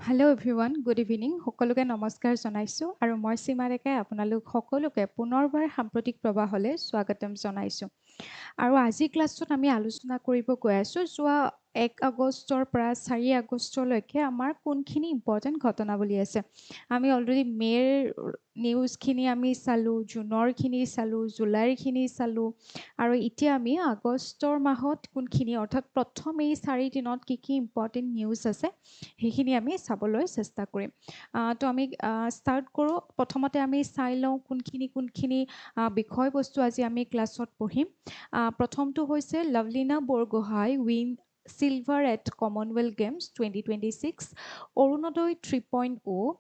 Hello everyone, good evening. সকলোকে নমস্কাৰ জনাইছো আৰু মই সীমাৰেখাই আপোনালোক সকলোকে পুনৰবাৰ সাম্প্ৰতিক প্ৰবাহলৈ স্বাগতম জনাইছো। আৰু আজি ক্লাছত আমি আলোচনা কৰিব গৈ আছো যোৱা 1 আগষ্টৰ পৰা 4 আগষ্টলৈকে আমাৰ কোনখিনি ইম্পৰ্টেন্ট ঘটনাৱলী আছে। আমি অলৰেডি মেৰ নিউজখিনি আমি চালো, জুনৰখিনি চালো, জুলাইৰখিনি চালো আৰু এতিয়া আমি আগষ্টৰ মাহত কোনখিনি অৰ্থাৎ প্ৰথম এই 4 দিনত কি ইম্পৰ্টেন্ট নিউজ আছে সেইখিনি আমি চাবলৈ চেষ্টা কৰিম। তো আমি ষ্টাৰ্ট কৰোঁ। প্ৰথমতে আমি চাই লওঁ কোনখিনি বিষয়বস্তু আজি আমি ক্লাছত পঢ়িম। প্ৰথমটো হৈছে Lovlina Borgohain win Silver at Commonwealth Games 2026, Arunodaya 3.0,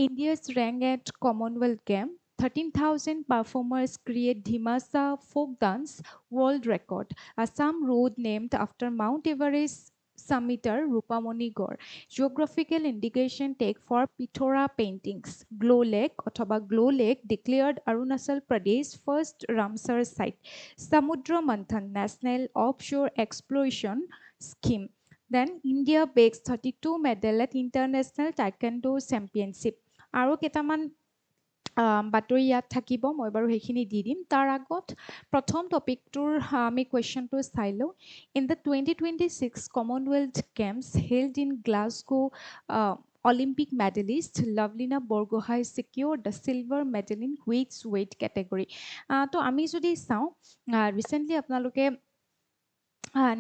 India's rank at Commonwealth Games, 13,000 performers create Dhimasa folk dance world record, Assam road named after Mount Everest summiter Rupamoni Gaur, geographical indication take for Pithora paintings, Glow Lake অথবা Glow Lake declared Arunachal Pradesh first Ramsar site, Samudra Manthan National Offshore Exploration Scheme. Then India bags 32 medal at International Taekwondo Championship. আৰু কেইটামান বাতৰি ইয়াত থাকিব, মই বাৰু সেইখিনি দি দিম। তাৰ আগত প্ৰথম টপিকটোৰ আমি কুৱেশ্যনটো চাই লওঁ। In the 2026 Commonwealth Games held in Glasgow, Olympic medalist Lovelina Borgohain secured the silver medal in which weight category? তো আমি যদি চাওঁ ৰিচেণ্টলি আপোনালোকে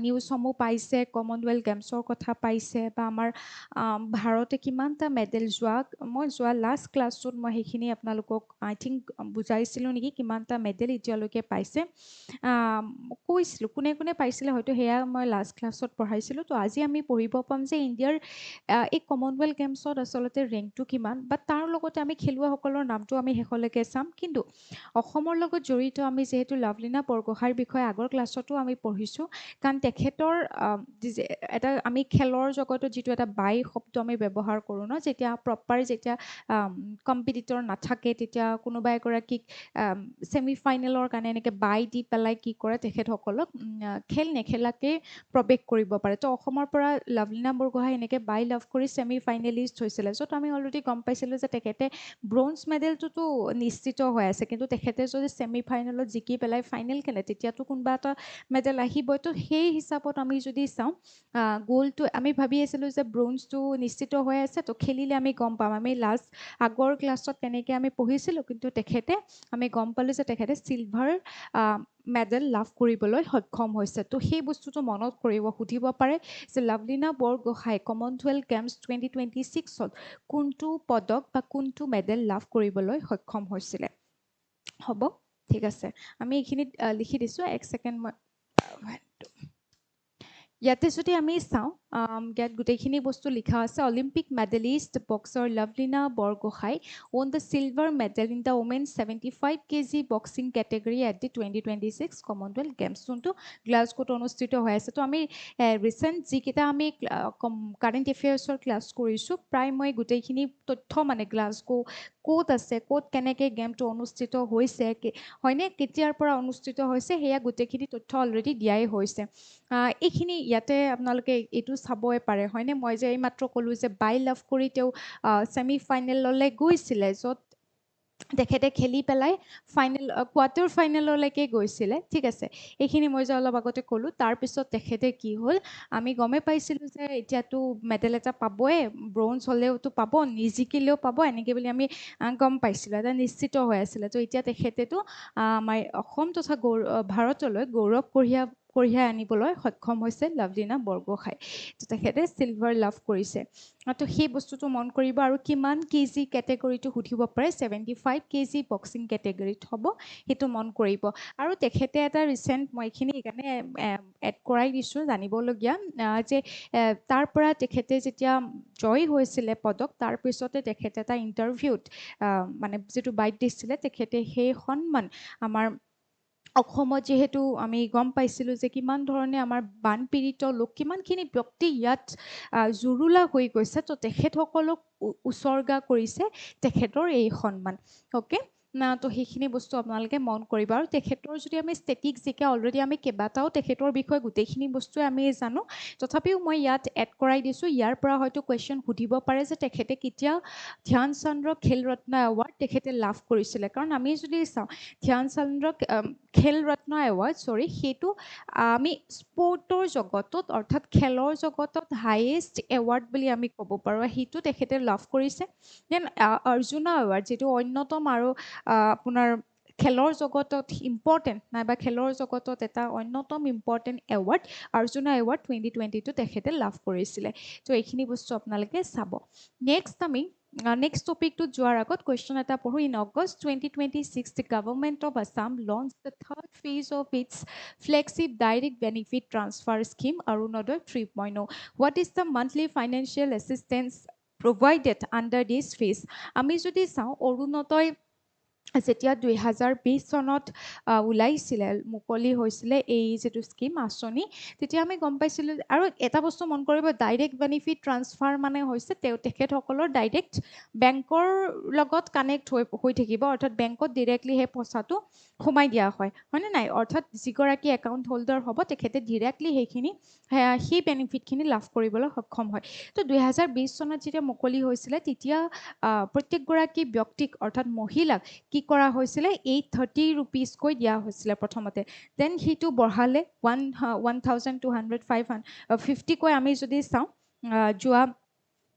নিউজসমূহ পাইছে, কমনৱেলথ গেমছৰ কথা পাইছে বা আমাৰ ভাৰতে কিমানটা মেডেল মই যোৱা লাষ্ট ক্লাছত মই সেইখিনি আপোনালোকক আই থিংক বুজাইছিলোঁ নেকি, কিমানটা মেডেল এতিয়ালৈকে পাইছে কৈছিলোঁ, কোনে কোনে পাইছিলে হয়তো সেয়া মই লাষ্ট ক্লাছত পঢ়াইছিলোঁ। তো আজি আমি পঢ়িব পাম যে ইণ্ডিয়াৰ এই কমনৱেলথ গেমছত আচলতে ৰেংকটো কিমান বা তাৰ লগতে আমি খেলুৱৈসকলৰ নামটো আমি শেষলৈকে চাম। কিন্তু অসমৰ লগত জড়িত আমি যিহেতু লভলীনা বৰগোহাঁইৰ বিষয়ে আগৰ ক্লাছতো আমি পঢ়িছোঁ, কাৰণ তেখেতৰ এটা আমি খেলৰ জগতত যিটো এটা বাই শব্দ আমি ব্যৱহাৰ কৰোঁ ন, যেতিয়া প্ৰপাৰ যেতিয়া কম্পিটিটৰ নাথাকে তেতিয়া কোনোবা এগৰাকীক ছেমি ফাইনেলৰ কাৰণে এনেকৈ বাই দি পেলাই কি কৰে তেখেতসকলক খেল নেখেলাকে প্ৰৱেশ কৰিব পাৰে। তো অসমৰ পৰা লভলীনা বৰগোহাঁই এনেকৈ বাই লাভ কৰি ছেমি ফাইনেলিষ্ট হৈছিলে, য'ত আমি অলৰেডি গম পাইছিলোঁ যে তেখেতে ব্ৰঞ্জ মেডেলটোতো নিশ্চিত হৈ আছে, কিন্তু তেখেতে যদি ছেমি ফাইনেলত জিকি পেলাই ফাইনেল খেলে তেতিয়াতো কোনোবা এটা মেডেল আহিবই। তো সেই হিচাপত আমি যদি চাওঁ গ'ল্ডটো আমি ভাবি আছিলোঁ যে ব্ৰঞ্জটো নিশ্চিত হৈ আছে, তো খেলিলে আমি গম পাম। আমি লাষ্ট আগৰ ক্লাছত তেনেকৈ আমি পঢ়িছিলোঁ, কিন্তু আমি গম পালোঁ যে তেখেতে চিলভাৰ মেডেল লাভ কৰিবলৈ সক্ষম হৈছে। তো সেই বস্তুটো মনত সুধিব পাৰে যে লভলীনা বৰগোহাঁই কমনৱেলথ গেমছ 2026ত কোনটো পদক বা কোনটো মেডেল লাভ কৰিবলৈ সক্ষম হৈছিলে। হ'ব, ঠিক আছে, আমি এইখিনিত লিখি দিছোঁ। এক ছেকেণ্ড মই ইয়াতে যদি আমি চাওঁ ইয়াত গোটেইখিনি বস্তু লিখা আছে। Olympic medallist boxer Lovlina Borgohain won the silver medal in the women's 75 kg boxing category at the 2026 Commonwealth Games, যোনটো গ্লাছগোত অনুষ্ঠিত হৈ আছে। তো আমি ৰিচেণ্ট যিকেইটা আমি কাৰেণ্ট এফেয়াৰ্ছৰ ক্লাছ কৰিছোঁ, প্ৰায় মই গোটেইখিনি তথ্য মানে গ্লাছগো ক'ত আছে, ক'ত কেনেকৈ গেমটো অনুষ্ঠিত হৈছে, হয়নে, কেতিয়াৰ পৰা অনুষ্ঠিত হৈছে, সেয়া গোটেইখিনি তথ্য অলৰেডি দিয়াই হৈছে। এইখিনি ইয়াতে আপোনালোকে এইটো চাবই পাৰে, হয়নে। মই যে এইমাত্ৰ ক'লোঁ যে বাই লাভ কৰি তেওঁ ছেমি ফাইনেললৈ গৈছিলে, য'ত তেখেতে খেলি পেলাই কোৱাৰ্টাৰ ফাইনেললৈকে গৈছিলে, ঠিক আছে। এইখিনি মই যে অলপ আগতে ক'লোঁ। তাৰপিছত তেখেতে কি হ'ল, আমি গমেই পাইছিলোঁ যে এতিয়াতো মেডেল এটা পাবই, ব্ৰঞ্জ হ'লেওতো পাব, নিজিকিলেও পাব, এনেকৈ বুলি আমি গম পাইছিলোঁ, এটা নিশ্চিত হৈ আছিলে। তো এতিয়া তেখেতেতো আমাৰ অসম তথা ভাৰতলৈ গৌৰৱ কঢ়িয়াই আনিবলৈ সক্ষম হৈছে লভলীনা বৰগোহাঁই। তো তেখেতে চিলভাৰ লাভ কৰিছে। তো সেই বস্তুটো মন কৰিব। আৰু কিমান কেজি কেটেগৰীটো সুধিব পাৰে, 75 kg বক্সিং কেটেগৰীত হ'ব, সেইটো মন কৰিব। আৰু তেখেতে এটা ৰিচেণ্ট, মই এইখিনি সেইকাৰণে এড কৰাই দিছোঁ জানিবলগীয়া, যে তাৰ পৰা তেখেতে যেতিয়া জয় হৈছিলে পদক, তাৰপিছতে তেখেতে এটা ইণ্টাৰভিউত মানে যিটো বাইট দিছিলে, তেখেতে সেই সন্মান আমাৰ অসমত যিহেতু আমি গম পাইছিলোঁ যে কিমান ধৰণে আমাৰ বানপীড়িত লোক, কিমানখিনি ব্যক্তি ইয়াত জুৰুলা হৈ গৈছে, তো তেখেতসকলক উচৰ্গা কৰিছে তেখেতৰ এই সন্মান। অ'কে, না তো সেইখিনি বস্তু আপোনালোকে মন কৰিব আৰু তেখেতৰ যদি আমি ষ্টেটিক জিকে অলৰেডি আমি কেইবাটাও তেখেতৰ বিষয়ে গোটেইখিনি বস্তুৱে আমি জানো তথাপিও মই ইয়াত এড কৰাই দিছোঁ ইয়াৰ পৰা হয়তো কুৱেশ্যন সুধিব পাৰে যে তেখেতে কেতিয়া ধ্যান চন্দ্ৰ খেল ৰত্ন এৱাৰ্ড তেখেতে লাভ কৰিছিলে কাৰণ আমি যদি চাওঁ ধ্যান চন্দ্ৰ খেল ৰত্ন এৱাৰ্ড সেইটো আমি স্পৰ্টৰ জগতত অৰ্থাৎ খেলৰ জগতত হায়েষ্ট এৱাৰ্ড বুলি আমি ক'ব পাৰোঁ সেইটো তেখেতে লাভ কৰিছে দেন অৰ্জুনা এৱাৰ্ড যিটো অন্যতম আৰু আপোনাৰ খেলৰ জগতত ইম্পৰ্টেণ্ট নাইবা খেলৰ জগতত এটা অন্যতম ইম্পৰ্টেণ্ট এৱাৰ্ড অৰ্জুনা এৱাৰ্ড 2022 তেখেতে লাভ কৰিছিলে তো এইখিনি বস্তু আপোনালোকে চাব নেক্সট আমি next topic to যোৱাৰ আগত question এটা পঢ়ো in August 2026 the government of Assam launched the third phase of its flagship direct benefit transfer scheme Arunodaya 3.0 what is the monthly financial assistance provided under this phase আমি যদি চাওঁ অৰুণোদয় যেতিয়া 2020 চনত ওলাইছিলে মুকলি হৈছিলে এই যেটো স্কিম আঁচনি তেতিয়া আমি গম পাইছিলোঁ আৰু এটা বস্তু মন কৰিব ডাইৰেক্ট বেনিফিট ট্ৰান্সফাৰ মানে হৈছে তেখেতসকলৰ ডাইৰেক্ট বেংকৰ লগত কানেক্ট হৈ থাকিব অৰ্থাৎ বেংকত ডিৰেক্টলি সেই পইচাটো সোমাই দিয়া হয়নে নাই অৰ্থাৎ যিগৰাকী একাউণ্ট হোল্ডাৰ হ'ব তেখেতে ডিৰেক্টলি সেই বেনিফিটখিনি লাভ কৰিবলৈ সক্ষম হয় তো 2020 চনত যেতিয়া মুকলি হৈছিলে তেতিয়া প্ৰত্যেকগৰাকী ব্যক্তিক অৰ্থাৎ মহিলাক কি কৰা হৈছিলে 830 ৰুপিজকৈ দিয়া হৈছিলে প্ৰথমতে দেন সেইটো বঢ়ালে 1200 কৈ আমি যদি চাওঁ যোৱা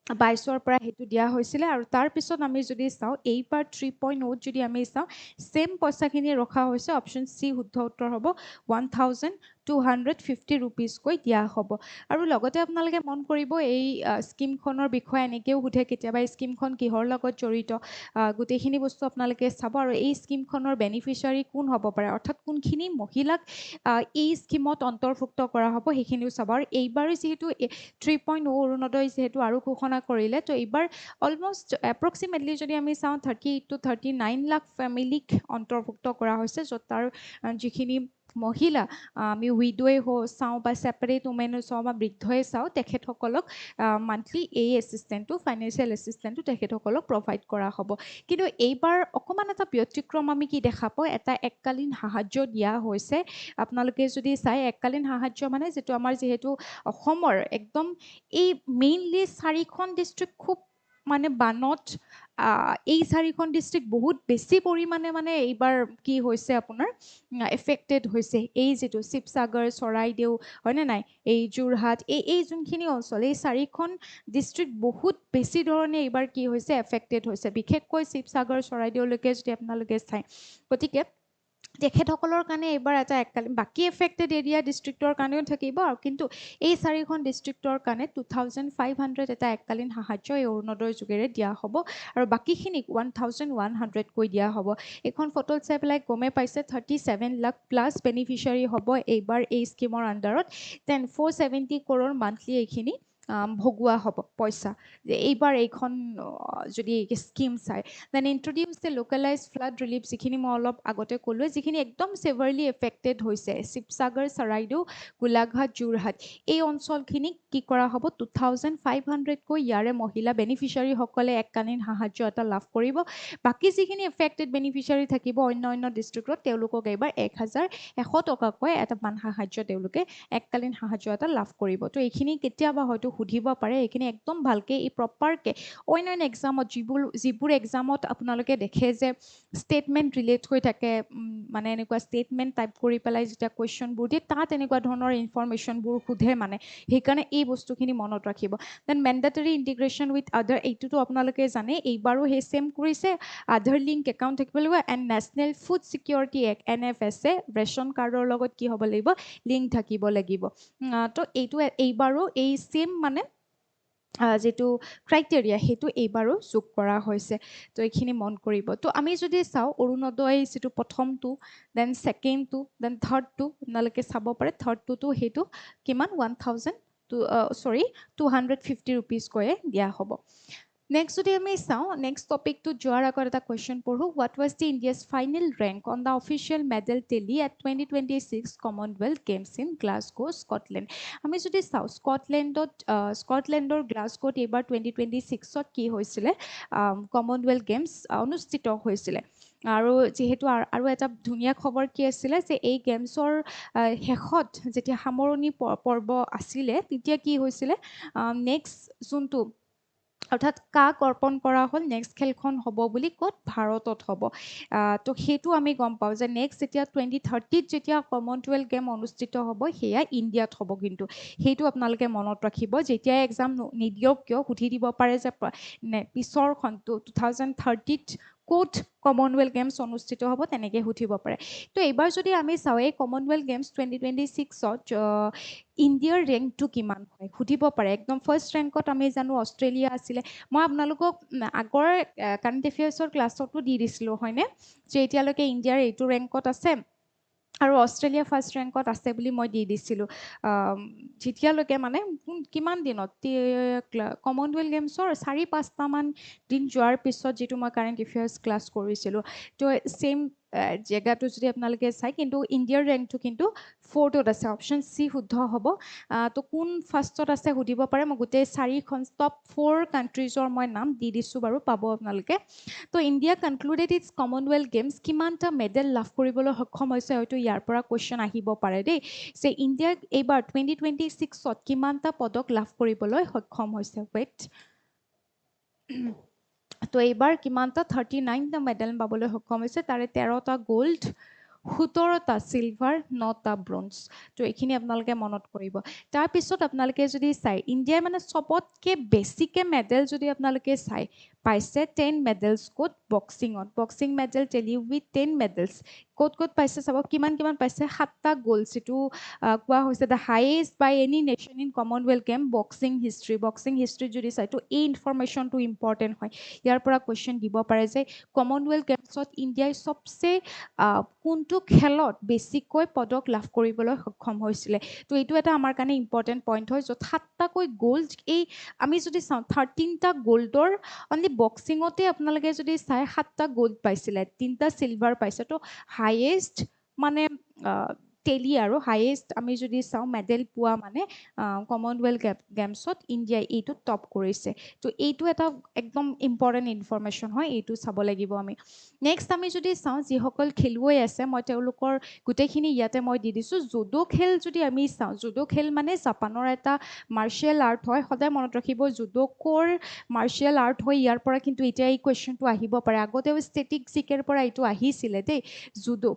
22ৰ পৰা সেইটো দিয়া হৈছিলে আৰু তাৰ পিছত আমি যদি চাওঁ এইবাৰ 3.0 যদি আমি চাওঁ সেম পইচাখিনি ৰখা হৈছে অপচন সি শুদ্ধ উত্তৰ হ'ব 1250 ৰুপিজকৈ দিয়া হ'ব আৰু লগতে আপোনালোকে মন কৰিব এই স্কিমখনৰ বিষয়ে এনেকৈও সোধে কেতিয়াবা এই স্কিমখন কিহৰ লগত জড়িত গোটেইখিনি বস্তু আপোনালোকে চাব আৰু এই স্কিমখনৰ বেনিফিচিয়াৰী কোন হ'ব পাৰে অৰ্থাৎ কোনখিনি মহিলাক এই স্কিমত অন্তৰ্ভুক্ত কৰা হ'ব সেইখিনিও চাব আৰু এইবাৰ যিহেতু 3.0 অৰুণোদয় যিহেতু আৰু ঘোষণা কৰিলে তো এইবাৰ অলমষ্ট এপ্ৰক্সিমেটলি যদি আমি চাওঁ 38 to 39 লাখ ফেমিলিক অন্তৰ্ভুক্ত কৰা হৈছে য'ত তাৰ যিখিনি মহিলা আমি উইডোৱে চাওঁ বা ছেপাৰেট উমেনো চাওঁ বা বৃদ্ধই চাওঁ তেখেতসকলক মান্থলি এই এছিষ্টেণ্টটো ফাইনেন্সিয়েল এছিষ্টেণ্টটো তেখেতসকলক প্ৰভাইড কৰা হ'ব কিন্তু এইবাৰ অকণমান এটা ব্যতিক্ৰম আমি কি দেখা পাওঁ এটা এককালীন সাহায্য দিয়া হৈছে আপোনালোকে যদি চাই এককালীন সাহায্য মানে যিটো আমাৰ যিহেতু অসমৰ একদম এই মেইনলি 4খন ডিষ্ট্ৰিক্ট খুব মানে বানত এই 4খন ডিষ্ট্ৰিক্ট বহুত বেছি পৰিমাণে মানে এইবাৰ কি হৈছে আপোনাৰ এফেক্টেড হৈছে এই যেটো শিৱসাগৰ চৰাইদেউ হয়নে নাই এই যোৰহাট এই যোনখিনি অঞ্চল এই 4খন ডিষ্ট্ৰিক্ট বহুত বেছি ধৰণে এইবাৰ কি হৈছে এফেক্টেড হৈছে বিশেষকৈ শিৱসাগৰ চৰাইদেউলৈকে যদি আপোনালোকে চাই গতিকে তেখেতসকলৰ কাৰণে এইবাৰ এটা এককালীন বাকি এফেক্টেড এৰিয়া ডিষ্ট্ৰিক্টৰ কাৰণেও থাকিব আৰু কিন্তু এই 4খন ডিষ্ট্ৰিক্টৰ কাৰণে 2500 এটা এককালীন সাহায্য এই অৰুণোদয়ৰ যোগেৰে দিয়া হ'ব আৰু বাকিখিনিক 1100 কৈ দিয়া হ'ব এখন ফটোত চাই পেলাই গমে পাইছে 37 লাখ প্লাছ বেনিফিচিয়াৰী হ'ব এইবাৰ এই স্কিমৰ আণ্ডাৰত দেন 470 crore মান্থলি এইখিনি ভগোৱা হ'ব পইচা যে এইবাৰ এইখন যদি স্কিম চাই then introduce the localize flood relief যিখিনি মই অলপ আগতে ক'লোৱে যিখিনি একদম ছেভাৰলি এফেক্টেড হৈছে শিৱসাগৰ চৰাইদেউ গোলাঘাট যোৰহাট এই অঞ্চলখিনিক কি কৰা হ'ব 2500 কৈ ইয়াৰে মহিলা বেনিফিচিয়াৰীসকলে এককালীন সাহায্য এটা লাভ কৰিব বাকী যিখিনি এফেক্টেড বেনিফিচিয়াৰী থাকিব অন্য ডিষ্ট্ৰিক্টত তেওঁলোকক এইবাৰ 1100 টকাকৈ এটা মান সাহায্য তেওঁলোকে এককালীন সাহায্য এটা লাভ কৰিব তো এইখিনি কেতিয়াবা হয়তো সুধিব পাৰে এইখিনি একদম ভালকৈ এই প্ৰপাৰকৈ অন্য এক্সামত যিবোৰ এক্সামত আপোনালোকে দেখে যে ষ্টেটমেণ্ট ৰিলেট হৈ থাকে মানে এনেকুৱা ষ্টেটমেণ্ট টাইপ কৰি পেলাই যেতিয়া কুৱেশ্যনবোৰ দিয়ে তাত এনেকুৱা ধৰণৰ ইনফৰমেশ্যনবোৰ সোধে মানে সেইকাৰণে এই বস্তুখিনি মনত ৰাখিব দেন মেণ্ডেটৰী ইণ্টিগ্ৰেশ্যন উইথ আদাৰ এইটোতো আপোনালোকে জানে এইবাৰো সেই ছেম কৰিছে আধাৰ লিংক একাউণ্ট থাকিব লাগিব and national food security act NFSA ration কাৰ্ডৰ লগত কি হ'ব লাগিব লিংক থাকিব লাগিব তো এইবাৰো এই ছেম মানে যেটো ক্ৰাইটেৰিয়া সেইটো এইবাৰো যোগ কৰা হৈছে তো এইখিনি মন কৰিব তো আমি যদি চাওঁ অৰুণোদয় যেটো প্ৰথমটো দেন ছেকেণ্ডটো দেন থাৰ্ডটো আপোনালোকে চাব পাৰে থাৰ্ডটোতো সেইটো কিমান 250 ৰুপিজকৈয়ে দিয়া হ'ব Next, যদি আমি চাওঁ next topic to যোৱাৰ আগত এটা question পঢ়ো what was the India's final rank on the official medal tally at 2026 Commonwealth Games in Glasgow, Scotland? আমি যদি চাওঁ স্কটলেণ্ডৰ গ্লাছগোত এইবাৰ 2026ত কি হৈছিলে কমনৱেলথ গেমছ অনুষ্ঠিত হৈছিলে আৰু যিহেতু আৰু এটা ধুনীয়া খবৰ কি আছিলে যে এই গেমছৰ শেষত যেতিয়া সামৰণি পৰ্ব আছিলে তেতিয়া কি হৈছিলে নেক্সট যোনটো অৰ্থাৎ কাক অৰ্পণ কৰা হ'ল নেক্সট খেলখন হ'ব বুলি ক'ত ভাৰতত হ'ব তো সেইটো আমি গম পাওঁ যে নেক্সট যেতিয়া 2030ত যেতিয়া কমনৱেলথ গেম অনুষ্ঠিত হ'ব সেয়া ইণ্ডিয়াত হ'ব কিন্তু সেইটো আপোনালোকে মনত ৰাখিব যেতিয়াই এক্সাম নিদিয়ক কিয় সুধি দিব পাৰে যে পিছৰখন 2030ত ক'ত কমনৱেলথ গেমছ অনুষ্ঠিত হ'ব তেনেকৈ সুধিব পাৰে তো এইবাৰ যদি আমি চাওঁ এই কমনৱেলথ গেমছ 2026ত ইণ্ডিয়াৰ ৰেংকটো কিমান হয় সুধিব পাৰে একদম ফাৰ্ষ্ট ৰেংকত আমি জানো অষ্ট্ৰেলিয়া আছিলে মই আপোনালোকক আগৰ কাৰেণ্ট এফেয়াৰ্ছৰ ক্লাছতো দি দিছিলোঁ হয়নে যে এতিয়ালৈকে ইণ্ডিয়াৰ এইটো ৰেংকত আছে আৰু অষ্ট্ৰেলিয়া ফাৰ্ষ্ট ৰেংকত আছে বুলি মই দি দিছিলোঁ যেতিয়ালৈকে মানে কিমান দিনত কমনৱেলথ গেমছৰ 4-5টামান দিন যোৱাৰ পিছত যিটো মই কাৰেণ্ট এফেয়াৰ্ছ ক্লাছ কৰিছিলোঁ তো ছেইম জেগাটো যদি আপোনালোকে চাই কিন্তু ইণ্ডিয়াৰ ৰেংকটো কিন্তু 4ত আছে অপশ্যন চি শুদ্ধ হ'ব তো কোন ফাৰ্ষ্টত আছে সুধিব পাৰে মই গোটেই 4খন টপ 4 কাণ্ট্ৰিজৰ মই নাম দি দিছোঁ বাৰু পাব আপোনালোকে তো India concluded its Commonwealth Games কিমানটা মেডেল লাভ কৰিবলৈ সক্ষম হৈছে হয়তো ইয়াৰ পৰা কুৱেশ্যন আহিব পাৰে দেই যে ইণ্ডিয়াক এইবাৰ 2026ত কিমানটা পদক লাভ কৰিবলৈ সক্ষম হৈছে ৱেইট তো এইবাৰ কিমানটা 39টা মেডেল পাবলৈ সক্ষম হৈছে তাৰে 13টা গ'ল্ড 17টা চিলভাৰ 9টা ব্ৰঞ্জ তো এইখিনি আপোনালোকে মনত কৰিব তাৰপিছত আপোনালোকে যদি চাই ইণ্ডিয়াই মানে চবতকৈ বেছিকৈ মেডেল যদি আপোনালোকে চাই পাইছে 10 মেডেলছ ক'ত boxing medal tele with 10 medals ক'ত পাইছে চাব কিমান পাইছে 7টা গ'ল্ড যিটো কোৱা হৈছে the highest by any nation in Commonwealth game boxing history যদি চাই তো এই ইনফৰমেশ্যনটো ইম্পৰ্টেণ্ট হয় ইয়াৰ পৰা কুৱেশ্যন দিব পাৰে যে কমনৱেলথ গেমছত ইণ্ডিয়াই চবচে কোনটো খেলত বেছিকৈ পদক লাভ কৰিবলৈ সক্ষম হৈছিলে তো এইটো এটা আমাৰ কাৰণে ইম্পৰ্টেণ্ট পইণ্ট হয় য'ত 7টাকৈ গ'ল্ড এই আমি যদি চাওঁ 13টা গ'ল্ডৰ অনলি বক্সিঙতে আপোনালোকে যদি চাই 7টা গ'ল্ড পাইছিলে 3টা চিলভাৰ পাইছে তো হাইয়েষ্ট মানে টেলি আৰু হাইয়েষ্ট আমি যদি চাওঁ মেডেল পোৱা মানে কমনৱেলথ গেমছত ইণ্ডিয়াই এইটো টপ কৰিছে তো এইটো এটা একদম ইম্পৰ্টেণ্ট ইনফৰমেশ্যন হয় এইটো চাব লাগিব আমি নেক্সট আমি যদি চাওঁ যিসকল খেলুৱৈ আছে মই তেওঁলোকৰ গোটেইখিনি ইয়াতে মই দি দিছোঁ জুডো খেল যদি আমি চাওঁ জুডো খেল মানে জাপানৰ এটা মাৰ্চিয়েল আৰ্ট হয় সদায় মনত ৰাখিব জুডো ক'ৰ মাৰ্চিয়েল আৰ্ট হয় ইয়াৰ পৰা কিন্তু এতিয়া এই কুৱেশ্যনটো আহিব পাৰে আগতেও ষ্টেটিক জিকেৰ পৰা এইটো আহিছিলে দেই জুডো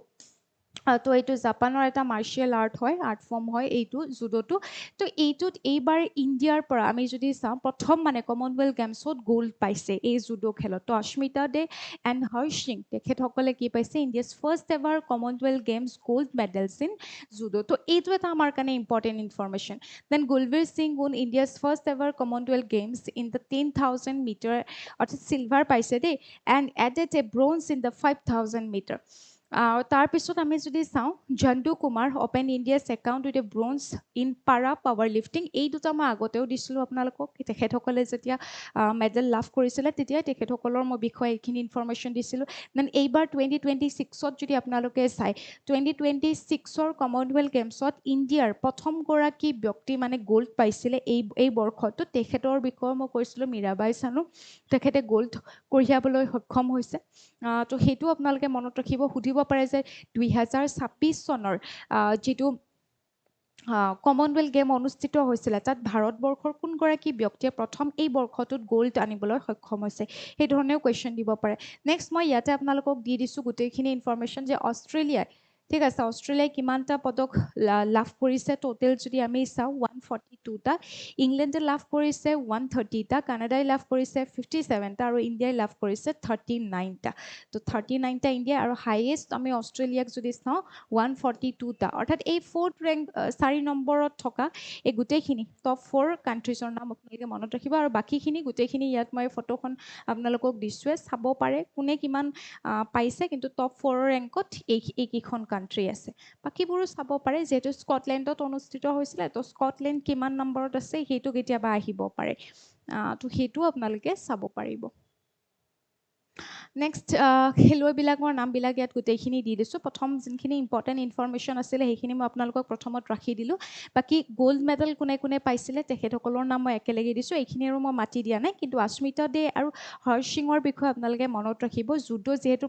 তো এইটো জাপানৰ এটা মাৰ্চিয়েল আৰ্ট হয় আৰ্ট ফৰ্ম হয় এইটো জুডোটো তো এইটোত এইবাৰ ইণ্ডিয়াৰ পৰা আমি যদি চাওঁ প্ৰথম মানে কমনৱেলথ গেমছত গ'ল্ড পাইছে এই জুডো খেলত তো অস্মিতা দে এণ্ড হৰ্ষ সিং তেখেতসকলে কি পাইছে India's first ever Commonwealth Games gold medals in judo তো এইটো এটা আমাৰ কাৰণে important information then Gulbir Singh গুণ India's first ever Commonwealth Games in the 10,000 metre অৰ্থাৎ চিলভাৰ পাইছে দেই and added a bronze in the 5,000 metre তাৰপিছত আমি যদি চাওঁ Jantu Kumar open India's account with a bronze in para power lifting এই দুটা মই আগতেও দিছিলোঁ আপোনালোকক তেখেতসকলে যেতিয়া মেডেল লাভ কৰিছিলে তেতিয়াই তেখেতসকলৰ মই বিষয়ে এইখিনি ইনফৰমেশ্যন দিছিলোঁ দেন এইবাৰ 2026ত যদি আপোনালোকে চাই 2026ৰ কমনৱেলথ গেমছত ইণ্ডিয়াৰ প্ৰথমগৰাকী ব্যক্তি মানে গ'ল্ড পাইছিলে এই বৰ্ষটো তেখেতৰ বিষয়ে মই কৈছিলোঁ মীৰাবাই চানু তেখেতে গ'ল্ড কঢ়িয়াবলৈ সক্ষম হৈছে তো সেইটো আপোনালোকে মনত ৰাখিব সুধিব পাৰে যে 2026 চনৰ যিটো কমনৱেলথ গেম অনুষ্ঠিত হৈছিলে তাত ভাৰতবৰ্ষৰ কোনগৰাকী ব্যক্তিয়ে প্ৰথম এই বৰ্ষটোত গ'ল্ড আনিবলৈ সক্ষম হৈছে সেই ধৰণেও কুৱেশ্যন দিব পাৰে নেক্সট মই ইয়াতে আপোনালোকক দি দিছোঁ গোটেইখিনি ইনফৰমেশ্যন যে অষ্ট্ৰেলিয়াই ঠিক আছে অষ্ট্ৰেলিয়াই কিমানটা পদক লাভ কৰিছে টোটেল যদি আমি চাওঁ 142টা ইংলেণ্ডে লাভ কৰিছে 130টা কানাডাই লাভ কৰিছে 57টা আৰু ইণ্ডিয়াই লাভ কৰিছে 39টা তো 39টা ইণ্ডিয়া আৰু হাইয়েষ্ট আমি অষ্ট্ৰেলিয়াক যদি চাওঁ 142টা অৰ্থাৎ এই 4th ৰেংক 4 নম্বৰত থকা এই গোটেইখিনি টপ 4 কাণ্ট্ৰিজৰ নাম আপোনালোকে মনত ৰাখিব আৰু বাকীখিনি গোটেইখিনি ইয়াত মই ফটোখন আপোনালোকক দিছোঁৱে চাব পাৰে কোনে কিমান পাইছে কিন্তু টপ 4 ৰেংকত এইকেইখন কাণ্ট্ৰি আছে বাকীবোৰো চাব পাৰে যিহেতু স্কটলেণ্ডত অনুষ্ঠিত হৈছিলে তো স্কটলেণ্ড কিমান নম্বৰত আছে সেইটো কেতিয়াবা আহিব পাৰে তো সেইটো আপোনালোকে চাব পাৰিব নেক্সট খেলুৱৈবিলাকৰ নামবিলাক ইয়াত গোটেইখিনি দি দিছোঁ প্ৰথম যোনখিনি ইম্পৰ্টেণ্ট ইনফৰমেশ্যন আছিলে সেইখিনি মই আপোনালোকক প্ৰথমত ৰাখি দিলোঁ বাকী গ'ল্ড মেডেল কোনে কোনে পাইছিলে তেখেতসকলৰ নাম মই একেলগে দিছোঁ এইখিনি আৰু মই মাতি দিয়া নাই কিন্তু আস্মিতা দে আৰু হৰ্ষ সিঙৰ বিষয়ে আপোনালোকে মনত ৰাখিব জুডো যিহেতু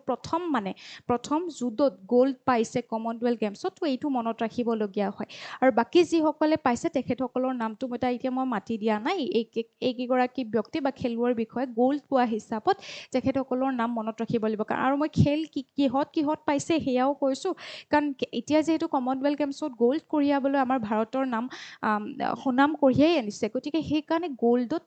প্ৰথম জুডোত গ'ল্ড পাইছে কমনৱেলথ গেমছত তো এইটো মনত ৰাখিবলগীয়া হয় আৰু বাকী যিসকলে পাইছে তেখেতসকলৰ নামটো এতিয়া মই মাতি দিয়া নাই এইকেইগৰাকী ব্যক্তি বা খেলুৱৈৰ বিষয়ে গ'ল্ড পোৱা হিচাপত তেখেতসকলৰ নাম মনত ৰাখিব লাগিব আৰু মই খেল কিহত পাইছে সেয়াও কৈছোঁ কাৰণ এতিয়া যিহেতু কমনৱেলথ গেমছত গ'ল্ড কঢ়িয়াবলৈ আমাৰ ভাৰতৰ নাম সুনাম কঢ়িয়াই আনিছে গতিকে সেইকাৰণে গ'ল্ডত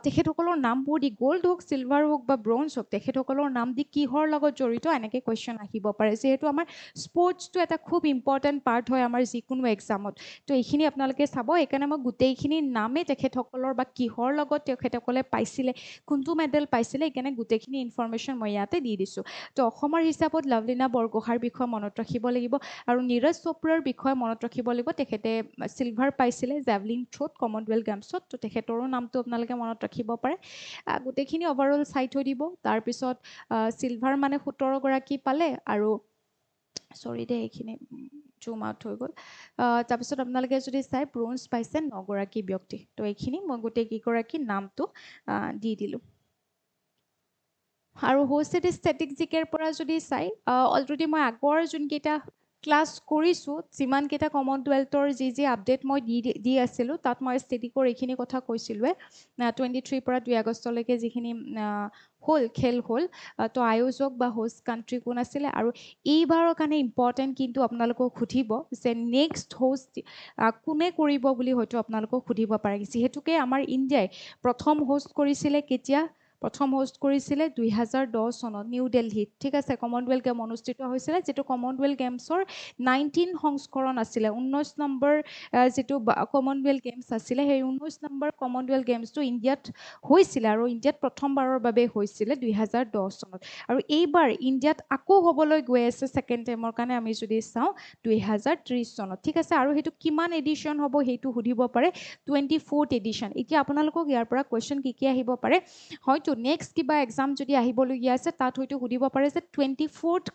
তেখেতসকলৰ নামবোৰ দি গ'ল্ড হওক চিলভাৰ হওক বা ব্ৰঞ্জ হওক তেখেতসকলৰ নাম দি কিহৰ লগত জড়িত এনেকৈ কুৱেশ্যন আহিব পাৰে যিহেতু আমাৰ স্পৰ্টছটো এটা খুব ইম্পৰ্টেণ্ট পাৰ্ট হয় আমাৰ যিকোনো এক্সামত তো এইখিনি আপোনালোকে চাব সেইকাৰণে মই গোটেইখিনি নামেই তেখেতসকলৰ বা কিহৰ লগত তেখেতসকলে পাইছিলে কোনটো মেডেল পাইছিলে সেইকাৰণে গোটেইখিনি ইনফৰমেশ্যন মই ইয়াতে দি দিছোঁ তো অসমৰ হিচাপত লাভলীনা বৰগোহাঁইৰ বিষয়ে মনত ৰাখিব লাগিব আৰু নীৰজ চোপ্ৰাৰ বিষয়ে মনত ৰাখিব লাগিব তেখেতে চিলভাৰ পাইছিলে জেভলিন থ্ৰ'ত কমনৱেলথ গেমছত তো তেখেতৰো নামটো আপোনালোকে মনত ৰাখিব পাৰে গোটেইখিনি অভাৰঅল চাই থৈ দিব তাৰপিছত চিলভাৰ মানে 17গৰাকী পালে আৰু চৰি দে এইখিনি জুম আউট হৈ গ'ল তাৰপিছত আপোনালোকে যদি চাই ব্ৰঞ্জ পাইছে 9গৰাকী ব্যক্তি তো এইখিনি মই গোটেইকেইগৰাকী নামটো দি দিলোঁ আৰু ষ্টেটিক জিকেৰ পৰা যদি চাই অলৰেডি মই আগৰ যোনকেইটা ক্লাছ কৰিছোঁ যিমানকেইটা কমনৱেলথৰ যি আপডেট মই দি আছিলোঁ তাত মই ষ্টেটিকৰ এইখিনি কথা কৈছিলোঁৱে 23 পৰা 2 আগষ্টলৈকে যিখিনি খেল হ'ল তো আয়োজক বা হোষ্ট কাণ্ট্ৰি কোন আছিলে আৰু এইবাৰৰ কাৰণে ইম্পৰ্টেণ্ট কিন্তু আপোনালোকক সুধিব যে নেক্সট হোষ্ট কোনে কৰিব বুলি হয়তো আপোনালোকক সুধিব পাৰে যিহেতুকে আমাৰ ইণ্ডিয়াই প্ৰথম হোষ্ট কৰিছিলে কেতিয়া প্ৰথম হোষ্ট কৰিছিলে 2010 চনত নিউ দিল্লীত ঠিক আছে কমনৱেলথ গেম অনুষ্ঠিত হৈছিলে যিটো কমনৱেলথ গেমছৰ 19 সংস্কৰণ আছিলে 19 নম্বৰ যিটো কমনৱেলথ গেমছ আছিলে সেই 19 নম্বৰ কমনৱেলথ গেমছটো ইণ্ডিয়াত হৈছিলে আৰু ইণ্ডিয়াত প্ৰথমবাৰৰ বাবে হৈছিলে 2010 চনত আৰু এইবাৰ ইণ্ডিয়াত আকৌ হ'বলৈ গৈ আছে ছেকেণ্ড টাইমৰ কাৰণে আমি যদি চাওঁ 2030 চনত ঠিক আছে আৰু সেইটো কিমান এডিশ্যন হ'ব সেইটো সুধিব পাৰে 24th এডিশ্যন এতিয়া আপোনালোকক ইয়াৰ পৰা কুৱেশ্যন কি আহিব পাৰে হয়তো নেক্সট কিবা এক্সাম যদি আহিবলগীয়া আছে তাত হয়তো সুধিব পাৰে যে 24th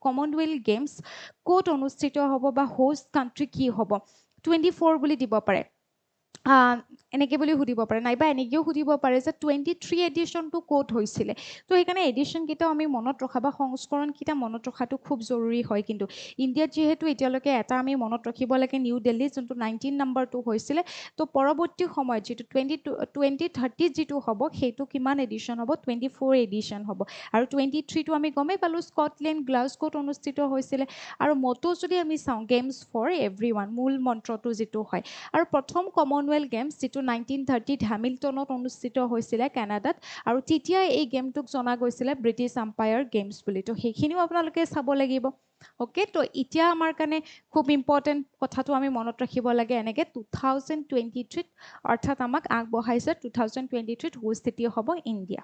কমনৱেলথ গেমছ ক'ত অনুষ্ঠিত হ'ব বা হোষ্ট কাণ্ট্ৰি কি হ'ব 24 বুলি দিব পাৰে এনেকৈ বুলি সুধিব পাৰে নাইবা এনেকৈও সুধিব পাৰে যে 23 এডিশ্যনটো ক'ত হৈছিলে তো সেইকাৰণে এডিশ্যনকেইটাও আমি মনত ৰখা বা সংস্কৰণকেইটা মনত ৰখাটো খুব জৰুৰী হয় কিন্তু ইণ্ডিয়াত যিহেতু এতিয়ালৈকে এটা আমি মনত ৰাখিব লাগে নিউ দিল্লীত যোনটো 19 নম্বৰটো হৈছিলে তো পৰৱৰ্তী সময়ত যিটো 2030 যিটো হ'ব সেইটো কিমান এডিশ্যন হ'ব 24 এডিশ্যন হ'ব আৰু 23টো আমি গমেই পালোঁ স্কটলেণ্ড গ্লাছগোত অনুষ্ঠিত হৈছিলে আৰু মটো যদি আমি চাওঁ গেমছ ফৰ এভৰিৱান মূল মন্ত্ৰটো যিটো হয় আৰু প্ৰথম কমনৱেলথ গেমছ যিটো 1930ত হেমিল্টনত অনুষ্ঠিত হৈছিলে কানাডাত আৰু তেতিয়া এই গেমটোক জনা গৈছিলে ব্ৰিটিছ এম্পায়াৰ গেমছ বুলি তো সেইখিনিও আপোনালোকে চাব লাগিব অ'কে তো এতিয়া আমাৰ কাৰণে খুব ইম্পৰ্টেণ্ট কথাটো আমি মনত ৰাখিব লাগে এনেকৈ 2023ত অৰ্থাৎ আমাক আগবঢ়াইছে 2023ত হোষ্ট এতিয়া হ'ব ইণ্ডিয়া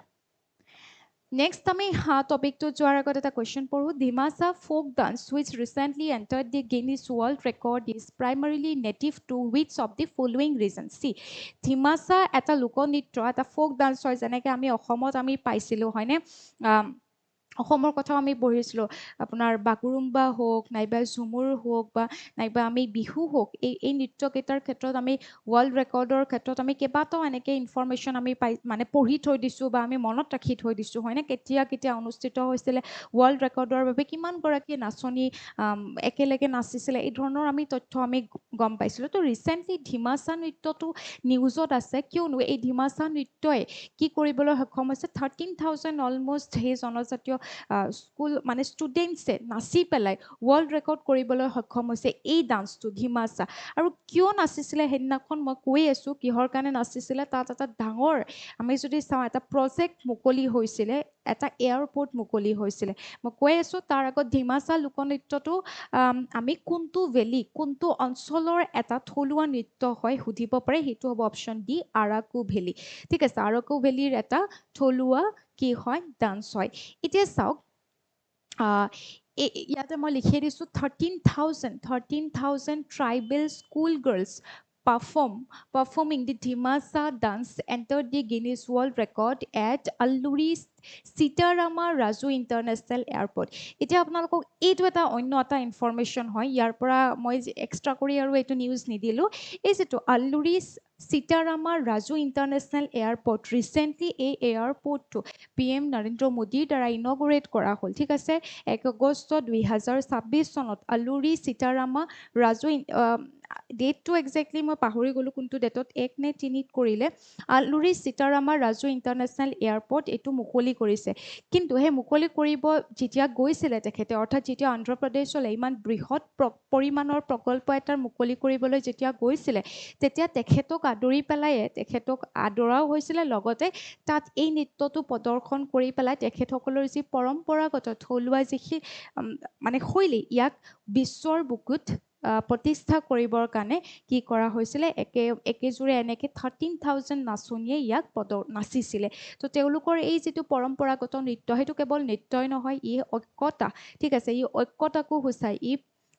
নেক্সট আমি টপিকটো যোৱাৰ আগত এটা কুৱেশ্যন পঢ়োঁ Dimasa folk dance which recently entered the Guinness World Record is primarily native to which of the following region see Dimasa এটা লোকনৃত্য এটা ফ'ক ডান্স হয় যেনেকৈ আমি অসমত আমি পাইছিলোঁ হয়নে অসমৰ কথাও আমি পঢ়িছিলোঁ আপোনাৰ বাগুৰুম্বা হওক নাইবা ঝুমুৰ হওক বা নাইবা আমি বিহু হওক এই নৃত্যকেইটাৰ ক্ষেত্ৰত আমি ৱৰ্ল্ড ৰেকৰ্ডৰ ক্ষেত্ৰত আমি কেইবাটাও এনেকৈ ইনফৰমেশ্যন আমি মানে পঢ়ি থৈ দিছোঁ বা আমি মনত ৰাখি থৈ দিছোঁ হয়নে কেতিয়া অনুষ্ঠিত হৈছিলে ৱৰ্ল্ড ৰেকৰ্ডৰ বাবে কিমানগৰাকী নাচনী একেলগে নাচিছিলে এই ধৰণৰ আমি তথ্য আমি গম পাইছিলোঁ তো ৰিচেণ্টলি ডিমাছা নৃত্যটো নিউজত আছে কিয়নো এই ডিমাছা নৃত্যই কি কৰিবলৈ সক্ষম হৈছে 13,000 অলমষ্ট সেই জনজাতীয় স্কুল মানে ষ্টুডেণ্টছে নাচি পেলাই ৱৰ্ল্ড ৰেকৰ্ড কৰিবলৈ সক্ষম হৈছে এই ডান্সটো ডিমাছা আৰু কিয় নাচিছিলে সেইদিনাখন মই কৈ আছোঁ কিহৰ কাৰণে নাচিছিলে তাত এটা ডাঙৰ আমি যদি চাওঁ এটা প্ৰজেক্ট মুকলি হৈছিলে এটা এয়াৰপৰ্ট মুকলি হৈছিলে মই কৈ আছোঁ তাৰ আগত ডিমাছা লোকনৃত্যটো আমি কোনটো অঞ্চলৰ এটা থলুৱা নৃত্য হয় সুধিব পাৰে সেইটো হ'ব অপশ্যন ডি আৰাকু ভেলী ঠিক আছে আৰাকু ভেলীৰ এটা থলুৱা কি হয় ডান্স হয় এতিয়া চাওক ইয়াতে মই লিখি দিছোঁ 13,000 tribal school girls performing the Dhimasa dance entered the Guinness World Record at Alluri Sitarama Raju International Airport. এতিয়া আপোনালোকক এইটো এটা অন্য এটা ইনফৰমেশ্যন হয়, ইয়াৰ পৰা মই এক্সট্ৰা কৰি আৰু এইটো নিউজ নিদিলোঁ। এই যিটো Alluri Sitarama Raju international airport, recently এই এয়াৰপৰ্টটো PM নৰেন্দ্ৰ মোদীৰ দ্বাৰা ইনগুৰেট কৰা হ'ল। ঠিক আছে, 1 আগষ্ট 2026 চনত আল্লুৰি সীতাৰামা ৰাজু ডেটটো একজেক্টলি মই পাহৰি গ'লোঁ কোনটো ডেটত, 1 নে 3 কৰিলে আল্লুৰি সীতাৰামা ৰাজু ইণ্টাৰনেশ্যনেল এয়াৰপৰ্ট এইটো মুকলি কৰিছে। কিন্তু সেই মুকলি কৰিব যেতিয়া গৈছিলে তেখেতে, অৰ্থাৎ যেতিয়া অন্ধ্ৰপ্ৰদেশলৈ ইমান বৃহৎ পৰিমাণৰ প্ৰকল্প এটাৰ মুকলি কৰিবলৈ যেতিয়া গৈছিলে, তেতিয়া তেখেতক আদৰি পেলাই তেখেতক আদৰাও হৈছিলে, লগতে তাত এই নৃত্যটো প্ৰদৰ্শন কৰি পেলাই তেখেতসকলৰ যি পৰম্পৰাগত থলুৱা যিখিনি মানে শৈলী, ইয়াক বিশ্বৰ বুকুত প্ৰতিষ্ঠা কৰিবৰ কাৰণে কি কৰা হৈছিলে, একেজোৰে এনেকৈ 13,000 নাচনীয়ে ইয়াক নাচিছিলে। তো তেওঁলোকৰ এই যিটো পৰম্পৰাগত নৃত্য, সেইটো কেৱল নৃত্যই নহয়, ই ঐক্যতা, ঠিক আছে, ই ঐক্যতাকো সূচায়, ই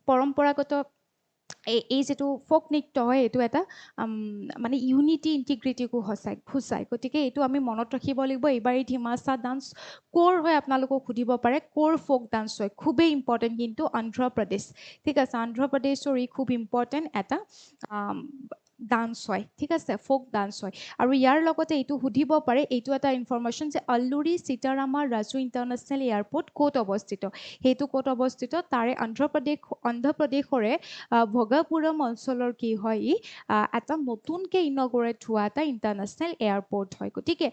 পৰম্পৰাগত এই যিটো ফ'ক নৃত্য হয় এইটো এটা মানে ইউনিটি ইণ্টিগ্ৰিটিকো সূচায়। গতিকে এইটো আমি মনত ৰাখিব লাগিব। এইবাৰ এই ধিমাচা ডান্স ক'ৰ হয় আপোনালোকক সুধিব পাৰে, ক'ৰ ফ'ক ডান্স হয়, খুবেই ইম্পৰ্টেণ্ট কিন্তু অন্ধ্ৰপ্ৰদেশ। ঠিক আছে, অন্ধ্ৰপ্ৰদেশৰ ই খুব ইম্পৰ্টেণ্ট এটা ডান্স হয়, ঠিক আছে, ফ'ক ডান্স হয়। আৰু ইয়াৰ লগতে এইটো সুধিব পাৰে, এইটো এটা ইনফৰমেশ্যন যে আল্লুৰি সীতাৰামা ৰাজু ইণ্টাৰনেশ্যনেল এয়াৰপৰ্ট ক'ত অৱস্থিত, সেইটো ক'ত অৱস্থিত, তাৰে অন্ধ্ৰপ্ৰদেশৰে ভোগাপুৰম অঞ্চলৰ কি হয়, ই এটা নতুনকৈ ইনগুৰেট হোৱা এটা ইণ্টাৰনেশ্যনেল এয়াৰপৰ্ট হয়। গতিকে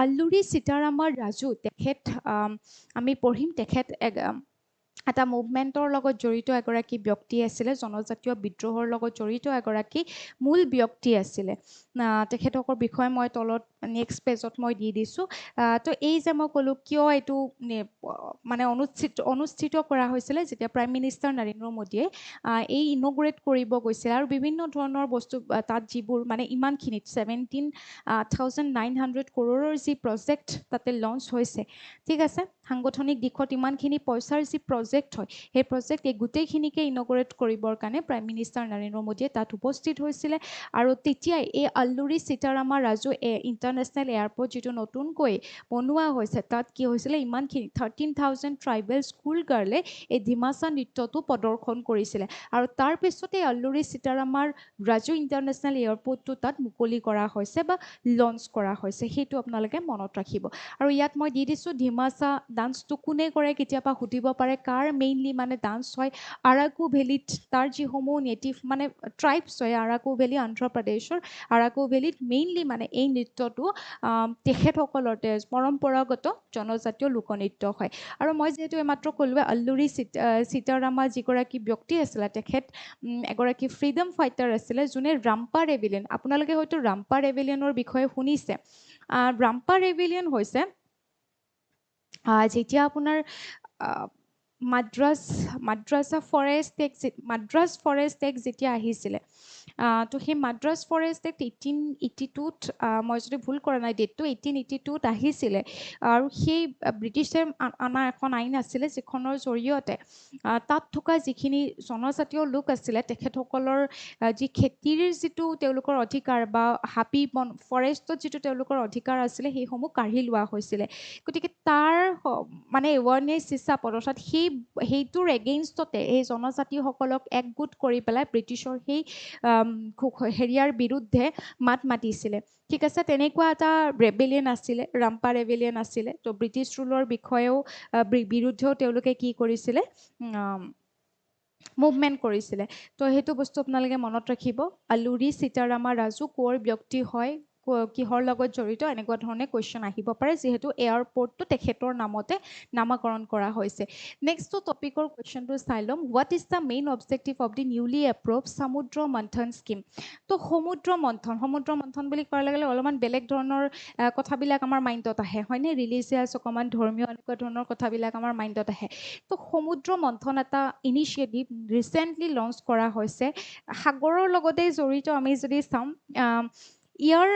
আল্লুৰি সীতাৰামা ৰাজু তেখেত আমি পঢ়িম, তেখেত এটা মুভমেণ্টৰ লগত জড়িত এগৰাকী ব্যক্তি আছিলে, জনজাতীয় বিদ্ৰোহৰ লগত জড়িত এগৰাকী মূল ব্যক্তি আছিলে। তেখেতকৰ বিষয়ে মই তলত নেক্সট পেজত মই দি দিছোঁ। তো এই যে মই ক'লোঁ কিয় এইটো মানে অনুষ্ঠিত কৰা হৈছিলে, যেতিয়া প্ৰাইম মিনিষ্টাৰ নৰেন্দ্ৰ মোদীয়ে এই ইনগুৰেট কৰিব গৈছিলে, আৰু বিভিন্ন ধৰণৰ বস্তু তাত যিবোৰ মানে ইমানখিনিত 17,900 কৰোৰৰ যি প্ৰজেক্ট তাতে লঞ্চ হৈছে, ঠিক আছে, সাংগঠনিক দিশত ইমানখিনি পইচাৰ যি প্ৰজেক্ট হয়, সেই প্ৰজেক্ট এই গোটেইখিনিকে ইনগুৰেট কৰিবৰ কাৰণে প্ৰাইম মিনিষ্টাৰ নৰেন্দ্ৰ মোদীয়ে তাত উপস্থিত হৈছিলে। আৰু তেতিয়াই এই আল্লুৰি সীতাৰামা ৰাজু ইণ্টাৰনেশ্যনেল এয়াৰপৰ্ট যিটো নতুনকৈ বনোৱা হৈছে, তাত কি হৈছিলে, ইমানখিনি 13,000 ট্ৰাইবেল স্কুল গাৰ্লে এই ধিমাচা নৃত্যটো প্ৰদৰ্শন কৰিছিলে। আৰু তাৰপিছতে আল্লুৰি সীতাৰামাৰ ৰাজু ইণ্টাৰনেশ্যনেল এয়াৰপৰ্টটো তাত মুকলি কৰা হৈছে বা লঞ্চ কৰা হৈছে, সেইটো আপোনালোকে মনত ৰাখিব। আৰু ইয়াত মই দি দিছোঁ ধিমাচা ডান্সটো কোনে কৰে, কেতিয়াবা সুধিব পাৰে কাৰ মেইনলি মানে ডান্স হয়, আৰাকু ভেলীত তাৰ যিসমূহ নেটিভ মানে ট্ৰাইবছ হয়, আৰাকু ভেলী অন্ধ্ৰপ্ৰদেশৰ আৰাকু ভেলীত মেইনলি মানে এই নৃত্যটো তেখেতসকলৰ পৰম্পৰাগত জনজাতীয় লোকনৃত্য হয়। আৰু মই যিহেতু এইমাত্ৰ ক'লোৱে আল্লুৰি সীতাৰামা যিগৰাকী ব্যক্তি আছিলে, তেখেত এগৰাকী ফ্ৰীডম ফাইটাৰ আছিলে, যোনে ৰাম্পা ৰেভিলিয়ন, আপোনালোকে হয়তো ৰাম্পা ৰেভিলিয়নৰ বিষয়ে শুনিছে। ৰাম্পা ৰেভিলিয়ন হৈছে যেতিয়া আপোনাৰ মাদ্ৰাজ ফৰেষ্ট এক্ট যেতিয়া আহিছিলে, তো সেই মাদ্ৰাজ ফৰেষ্ট এক্ট 1882ত, মই যদি ভুল কৰা নাই ডেটটো, 1882ত আহিছিলে। আৰু সেই ব্ৰিটিছে অনা এখন আইন আছিলে, যিখনৰ জৰিয়তে তাত থকা যিখিনি জনজাতীয় লোক আছিলে, তেখেতসকলৰ যি খেতিৰ যিটো তেওঁলোকৰ অধিকাৰ বা হাবি বন ফৰেষ্টত যিটো তেওঁলোকৰ অধিকাৰ আছিলে, সেইসমূহ কাঢ়ি লোৱা হৈছিলে। গতিকে তাৰ মানে এৱাৰনেছ হিচাপত, অৰ্থাৎ সেইটোৰ এগেইনষ্টতে এই জনজাতিসকলক একগোট কৰি পেলাই ব্ৰিটিছৰ সেই হেৰিয়াৰ বিৰুদ্ধে মাত মাতিছিলে। ঠিক আছে, তেনেকুৱা এটা ৰেবেলিয়ন আছিলে, ৰাম্পা ৰেবেলিয়ন আছিলে। তো ব্ৰিটিছ ৰুলৰ বিষয়েও বিৰুদ্ধেও তেওঁলোকে কি কৰিছিলে, মুভমেণ্ট কৰিছিলে। তো সেইটো বস্তু আপোনালোকে মনত ৰাখিব। আল্লুৰি সীতাৰামা ৰাজু ক'ৰ ব্যক্তি হয়, কিহৰ লগত জড়িত, এনেকুৱা ধৰণে কুৱেশ্যন আহিব পাৰে, যিহেতু এয়াৰপৰ্টটো তেখেতৰ নামতে নামাকৰণ কৰা হৈছে। নেক্সটটো টপিকৰ কুৱেশ্যনটো চাই ল'ম। What is the main objective of the newly approve সমুদ্ৰ মন্থন স্কিম? তো সমুদ্ৰ মন্থন বুলি কোৱাৰ লগে লগে অলপমান বেলেগ ধৰণৰ কথাবিলাক আমাৰ মাইণ্ডত আহে, হয়নে, ৰিলিজিয়াছ, অকণমান ধৰ্মীয়, এনেকুৱা ধৰণৰ কথাবিলাক আমাৰ মাইণ্ডত আহে। তো সমুদ্ৰ মন্থন এটা ইনিচিয়েটিভ ৰিচেণ্টলি লঞ্চ কৰা হৈছে, সাগৰৰ লগতে জড়িত। আমি যদি চাওঁ, ইয়াৰ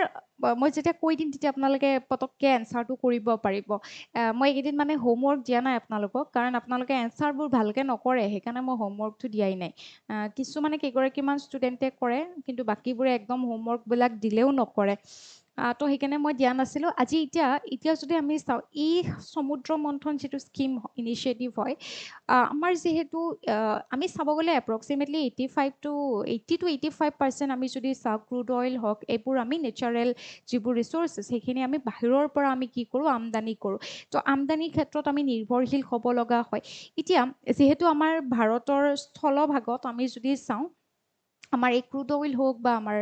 মই যেতিয়া কৈ দিম তেতিয়া আপোনালোকে পটককৈ এনচাৰটো কৰিব পাৰিব মই এইকেইদিন মানে হোমৱৰ্ক দিয়া নাই আপোনালোকক কাৰণ আপোনালোকে এনচাৰবোৰ ভালকৈ নকৰে সেইকাৰণে মই হোমৱৰ্কটো দিয়াই নাই কিছুমানে কেইগৰাকীমান ষ্টুডেণ্টে কৰে কিন্তু বাকীবোৰে একদম হোমৱৰ্কবিলাক দিলেও নকৰে তো সেইকাৰণে মই দিয়া নাছিলোঁ আজি এতিয়া যদি আমি চাওঁ এই সমুদ্ৰ মন্থন যিটো স্কিম ইনিচিয়েটিভ হয় আমাৰ যিহেতু আমি চাব গ'লে এপ্ৰক্সিমেটলি 80 to 85% আমি যদি চাওঁ ক্ৰুড অইল হওক এইবোৰ আমি নেচাৰেল যিবোৰ ৰিচোৰ্চেছ সেইখিনি আমি বাহিৰৰ পৰা আমি কি কৰোঁ আমদানি কৰোঁ তো আমদানিৰ ক্ষেত্ৰত আমি নিৰ্ভৰশীল হ'ব লগা হয় এতিয়া যিহেতু আমাৰ ভাৰতৰ স্থলভাগত আমি যদি চাওঁ আমাৰ এই ক্ৰুড অইল হওক বা আমাৰ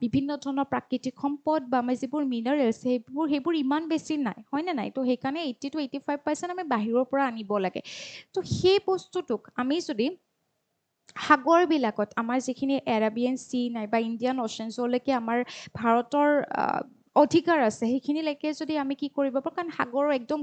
বিভিন্ন ধৰণৰ প্ৰাকৃতিক সম্পদ বা আমাৰ যিবোৰ মিনাৰেলছ সেইবোৰ ইমান বেছি নাই হয়নে নাই তো সেইকাৰণে 80 to 85% আমি বাহিৰৰ পৰা আনিব লাগে তো সেই বস্তুটোক আমি যদি সাগৰবিলাকত আমাৰ যিখিনি এৰাবিয়ান চি নাইবা ইণ্ডিয়ান অ'চেনছলৈকে আমাৰ ভাৰতৰ অধিকাৰ আছে সেইখিনিলৈকে যদি আমি কি কৰিব পাৰোঁ কাৰণ সাগৰৰ একদম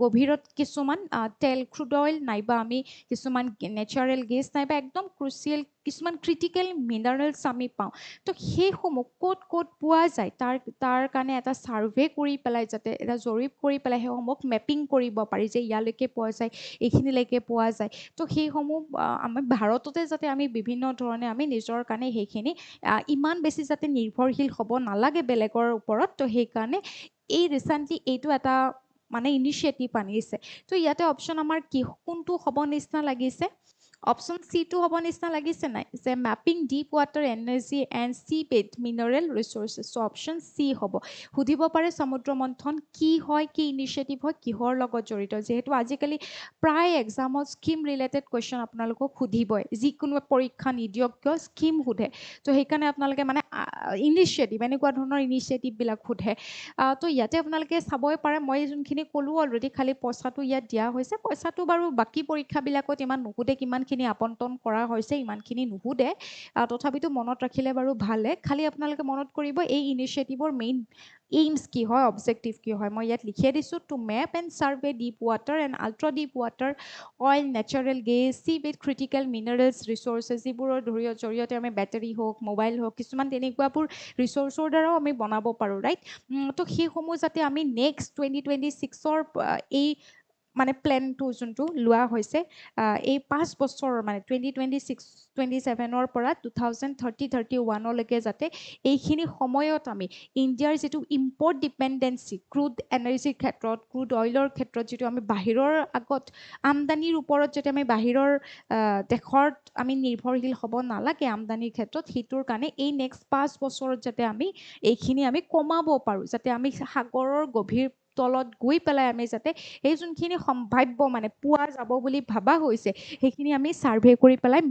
গভীৰত কিছুমান তেল ক্ৰুড অইল নাইবা আমি কিছুমান নেচাৰেল গেছ নাইবা একদম ক্ৰুচিয়েল কিছুমান ক্ৰিটিকেল মিনাৰেলছ আমি পাওঁ তো সেইসমূহ ক'ত পোৱা যায় তাৰ কাৰণে এটা ছাৰ্ভে কৰি পেলাই যাতে এটা জৰীপ কৰি পেলাই সেইসমূহক মেপিং কৰিব পাৰি যে ইয়ালৈকে পোৱা যায় এইখিনিলৈকে পোৱা যায় তো সেইসমূহ আমি ভাৰততে যাতে আমি বিভিন্ন ধৰণে আমি নিজৰ কাৰণে সেইখিনি ইমান বেছি যাতে নিৰ্ভৰশীল হ'ব নালাগে বেলেগৰ ওপৰত তো সেইকাৰণে এই ৰিচেণ্টলি এইটো এটা মানে ইনিচিয়েটিভ আনিছে তো ইয়াতে অপশ্যন আমাৰ কি কোনটো হ'ব নিচিনা লাগিছে অপশ্যন চিটো হ'ব নিচিনা লাগিছে নাই যে mapping deep water energy and C bed mineral resources so' option C হ'ব সুধিব পাৰে সমুদ্ৰ মন্থন কি হয় কি ইনিচিয়েটিভ হয় কিহৰ লগত জড়িত যিহেতু আজিকালি প্ৰায় এক্সামত স্কিম ৰিলেটেড কুৱেশ্যন আপোনালোকক সুধিবই যিকোনো পৰীক্ষা নিদিয়ক কিয় স্কিম সোধে তো সেইকাৰণে আপোনালোকে মানে ইনিচিয়েটিভ এনেকুৱা ধৰণৰ ইনিচিয়েটিভবিলাক সোধে তো ইয়াতে আপোনালোকে চাবই পাৰে মই যোনখিনি ক'লোঁ অলৰেডি খালি পইচাটো ইয়াত দিয়া হৈছে পইচাটো বাৰু বাকী পৰীক্ষাবিলাকত ইমান নুসুধে কিমানখিনি আপণ্টন কৰা হৈছে ইমানখিনি নুসুধে তথাপিতো মনত ৰাখিলে বাৰু ভালে খালি আপোনালোকে মনত কৰিব এই ইনিচিয়েটিভৰ মেইন এইমছ কি হয় অবজেক্টিভ কি হয় মই ইয়াত লিখিয়ে দিছোঁ to map and survey deep water and ultra deep water oil natural gas sea bed critical minerals resources যিবোৰৰ জৰিয়তে আমি বেটাৰী হওক মোবাইল হওক কিছুমান তেনেকুৱাবোৰ ৰিচোৰ্চৰ দ্বাৰাও আমি বনাব পাৰোঁ ৰাইট তো সেইসমূহ যাতে আমি নেক্সট 2026ৰ এই মানে প্লেনটো যোনটো লোৱা হৈছে এই 5 বছৰৰ মানে 2026-27ৰ পৰা 2030-31লৈকে যাতে এইখিনি সময়ত আমি ইণ্ডিয়াৰ যিটো ইম্পৰ্ট ডিপেণ্ডেঞ্চি ক্ৰুড এনাৰ্জিৰ ক্ষেত্ৰত ক্ৰুড অইলৰ ক্ষেত্ৰত যিটো আমি বাহিৰৰ আগত আমদানিৰ ওপৰত যাতে আমি বাহিৰৰ দেশত আমি নিৰ্ভৰশীল হ'ব নালাগে আমদানিৰ ক্ষেত্ৰত সেইটোৰ কাৰণে এই নেক্সট 5 বছৰত যাতে আমি এইখিনি আমি কমাব পাৰোঁ যাতে আমি সাগৰৰ গভীৰ তলত গৈ পেলাই আমি যাতে এই যোনখিনি সম্ভাৱ্য মানে পোৱা যাব বুলি ভাবা হৈছে সেইখিনি আমি ছাৰ্ভে কৰি পেলাই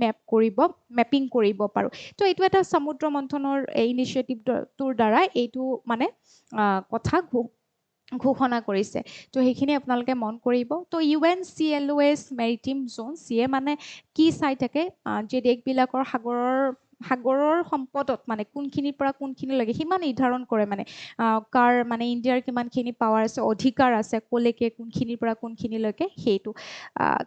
মেপিং কৰিব পাৰোঁ তো এইটো এটা সমুদ্ৰ মন্থনৰ ইনিচিয়েটিভটোৰ দ্বাৰা এইটো মানে কথা ঘোষণা কৰিছে তো সেইখিনি আপোনালোকে মন কৰিব তো UNCLOS মেৰিটাইম জ'ন চিয়ে মানে কি চাই থাকে যে দেশবিলাকৰ সাগৰৰ সম্পদত মানে কোনখিনিৰ পৰা কোনখিনিলৈকে সিমান নিৰ্ধাৰণ কৰে মানে কাৰ মানে ইণ্ডিয়াৰ কিমানখিনি পাৱাৰ আছে অধিকাৰ আছে ক'লৈকে কোনখিনিৰ পৰা কোনখিনিলৈকে সেইটো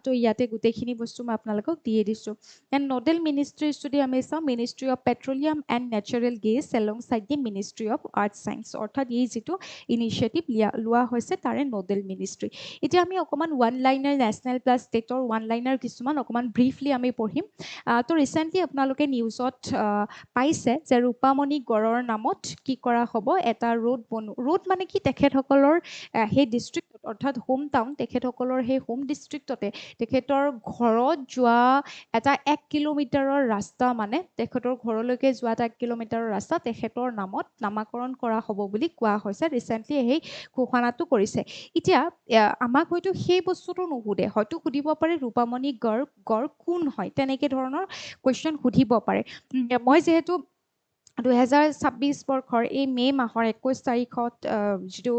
তো ইয়াতে গোটেইখিনি বস্তু মই আপোনালোকক দিয়ে দিছোঁ এণ্ড নডেল মিনিষ্ট্ৰিজ যদি আমি চাওঁ ministry of petroleum and natural gas along side the ministry of art science অৰ্থাৎ এই যিটো ইনিচিয়েটিভ লোৱা হৈছে তাৰে নডেল মিনিষ্ট্ৰি এতিয়া আমি অকণমান ওৱান লাইনাৰ নেশ্যনেল প্লাছ ষ্টেটৰ ওৱান লাইনাৰ কিছুমান অকণমান ব্ৰিফলি আমি পঢ়িম তো ৰিচেণ্টলি আপোনালোকে নিউজত পাইছে যে ৰূপামণি গড়ৰ নামত কি কৰা হ'ব এটা ৰোড মানে কি তেখেতসকলৰ সেই ডিষ্ট্ৰিক্টত অৰ্থাৎ হোম টাউন তেখেতসকলৰ সেই হোম ডিষ্ট্ৰিক্টতে তেখেতৰ ঘৰত যোৱা এটা 1 কিলোমিটাৰৰ ৰাস্তা মানে তেখেতৰ ঘৰলৈকে যোৱা এটা 1 কিলোমিটাৰৰ ৰাস্তা তেখেতৰ নামত নামাকৰণ কৰা হ'ব বুলি কোৱা হৈছে ৰিচেণ্টলি সেই ঘোষণাটো কৰিছে এতিয়া আমাক হয়তো সেই বস্তুটো নুসুধে হয়তো সুধিব পাৰে ৰূপামণি গড় কোন হয় তেনেকৈ ধৰণৰ কুৱেশ্যন সুধিব পাৰে মই যিহেতু 2026 বৰ্ষৰ এই মে' মাহৰ 21 তাৰিখত যিটো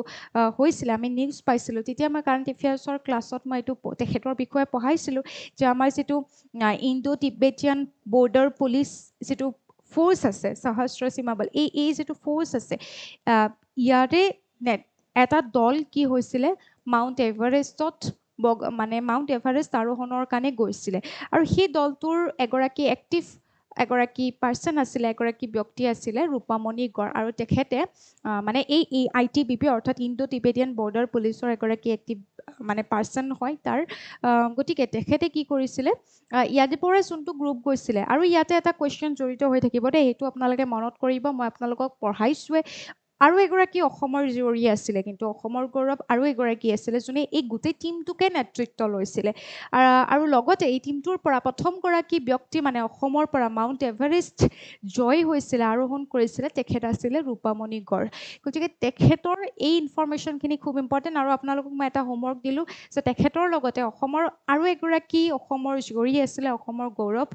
হৈছিলে আমি নিউজ পাইছিলোঁ তেতিয়া মই কাৰেণ্ট এফেয়াৰ্ছৰ ক্লাছত মই এইটো তেখেতৰ বিষয়ে পঢ়াইছিলোঁ যে আমাৰ যিটো ইণ্ডো টিবেটিয়ান বৰ্ডাৰ পুলিচ যিটো ফ'ৰ্চ আছে সশস্ত্ৰ সীমা বল এই যিটো ফ'ৰ্চ আছে ইয়াৰে এটা দল কি হৈছিলে মাউণ্ট এভাৰেষ্টত মানে মাউণ্ট এভাৰেষ্ট আৰোহণৰ কাৰণে গৈছিলে আৰু সেই দলটোৰ এগৰাকী এক্টিভ এগৰাকী পাৰ্চন আছিলে, এগৰাকী ব্যক্তি আছিলে ৰূপামণি গড়, আৰু তেখেতে মানে এই ITBP অৰ্থাৎ ইণ্ডো টিবেটিয়ান বৰ্ডাৰ পুলিচৰ এগৰাকী এক্টিভ মানে পাৰ্চন হয় তাৰ। গতিকে তেখেতে কি কৰিছিলে, ইয়াৰ পৰা যোনটো গ্ৰুপ গৈছিলে, আৰু ইয়াতে এটা কুৱেশ্যন জড়িত হৈ থাকিব দেই, সেইটো আপোনালোকে মনত কৰিব, মই আপোনালোকক পঢ়াইছোৱে। আৰু এগৰাকী অসমৰ জীয়ৰী আছিলে, কিন্তু অসমৰ গৌৰৱ আৰু এগৰাকী আছিলে যোনে এই গোটেই টীমটোকে নেতৃত্ব লৈছিলে। আৰু লগতে এই টীমটোৰ পৰা প্ৰথমগৰাকী ব্যক্তি মানে অসমৰ পৰা মাউণ্ট এভাৰেষ্ট জয় হৈছিলে, আৰোহণ কৰিছিলে, তেখেত আছিলে ৰূপামণি গড়। গতিকে তেখেতৰ এই ইনফৰমেশ্যনখিনি খুব ইম্পৰ্টেণ্ট। আৰু আপোনালোকক মই এটা হোমৱৰ্ক দিলোঁ যে তেখেতৰ লগতে অসমৰ আৰু এগৰাকী অসমৰ জীয়ৰী আছিলে, অসমৰ গৌৰৱ,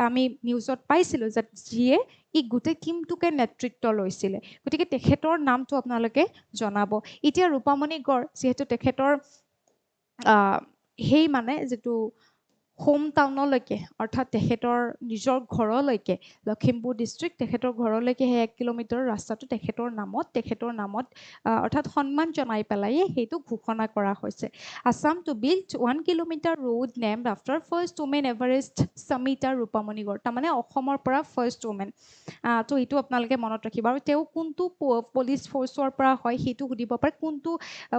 আমি নিউজত পাইছিলোঁ যে যিয়ে এই গোটেই টীমটোকে নেতৃত্ব লৈছিলে। গতিকে তেখেতৰ নামটো আপোনালোকে জনাব। এতিয়া ৰূপামণি গড় যিহেতু তেখেতৰ সেই মানে যিটো হোম টাউনলৈকে অৰ্থাৎ তেখেতৰ নিজৰ ঘৰলৈকে, লখিমপুৰ ডিষ্ট্ৰিক্ট, তেখেতৰ ঘৰলৈকে সেই 1 কিলোমিটাৰ ৰাস্তাটো তেখেতৰ নামত অৰ্থাৎ সন্মান জনাই পেলাই সেইটো ঘোষণা কৰা হৈছে। Assam to build 1 kilometre road named after first women Everest summiter Rupamani Garh, তাৰমানে অসমৰ পৰা ফাৰ্ষ্ট উমেন। তো এইটো আপোনালোকে মনত ৰাখিব। আৰু তেওঁ কোনটো পুলিচ ফ'ৰ্চৰ পৰা হয় সেইটো সুধিব পাৰে, কোনটো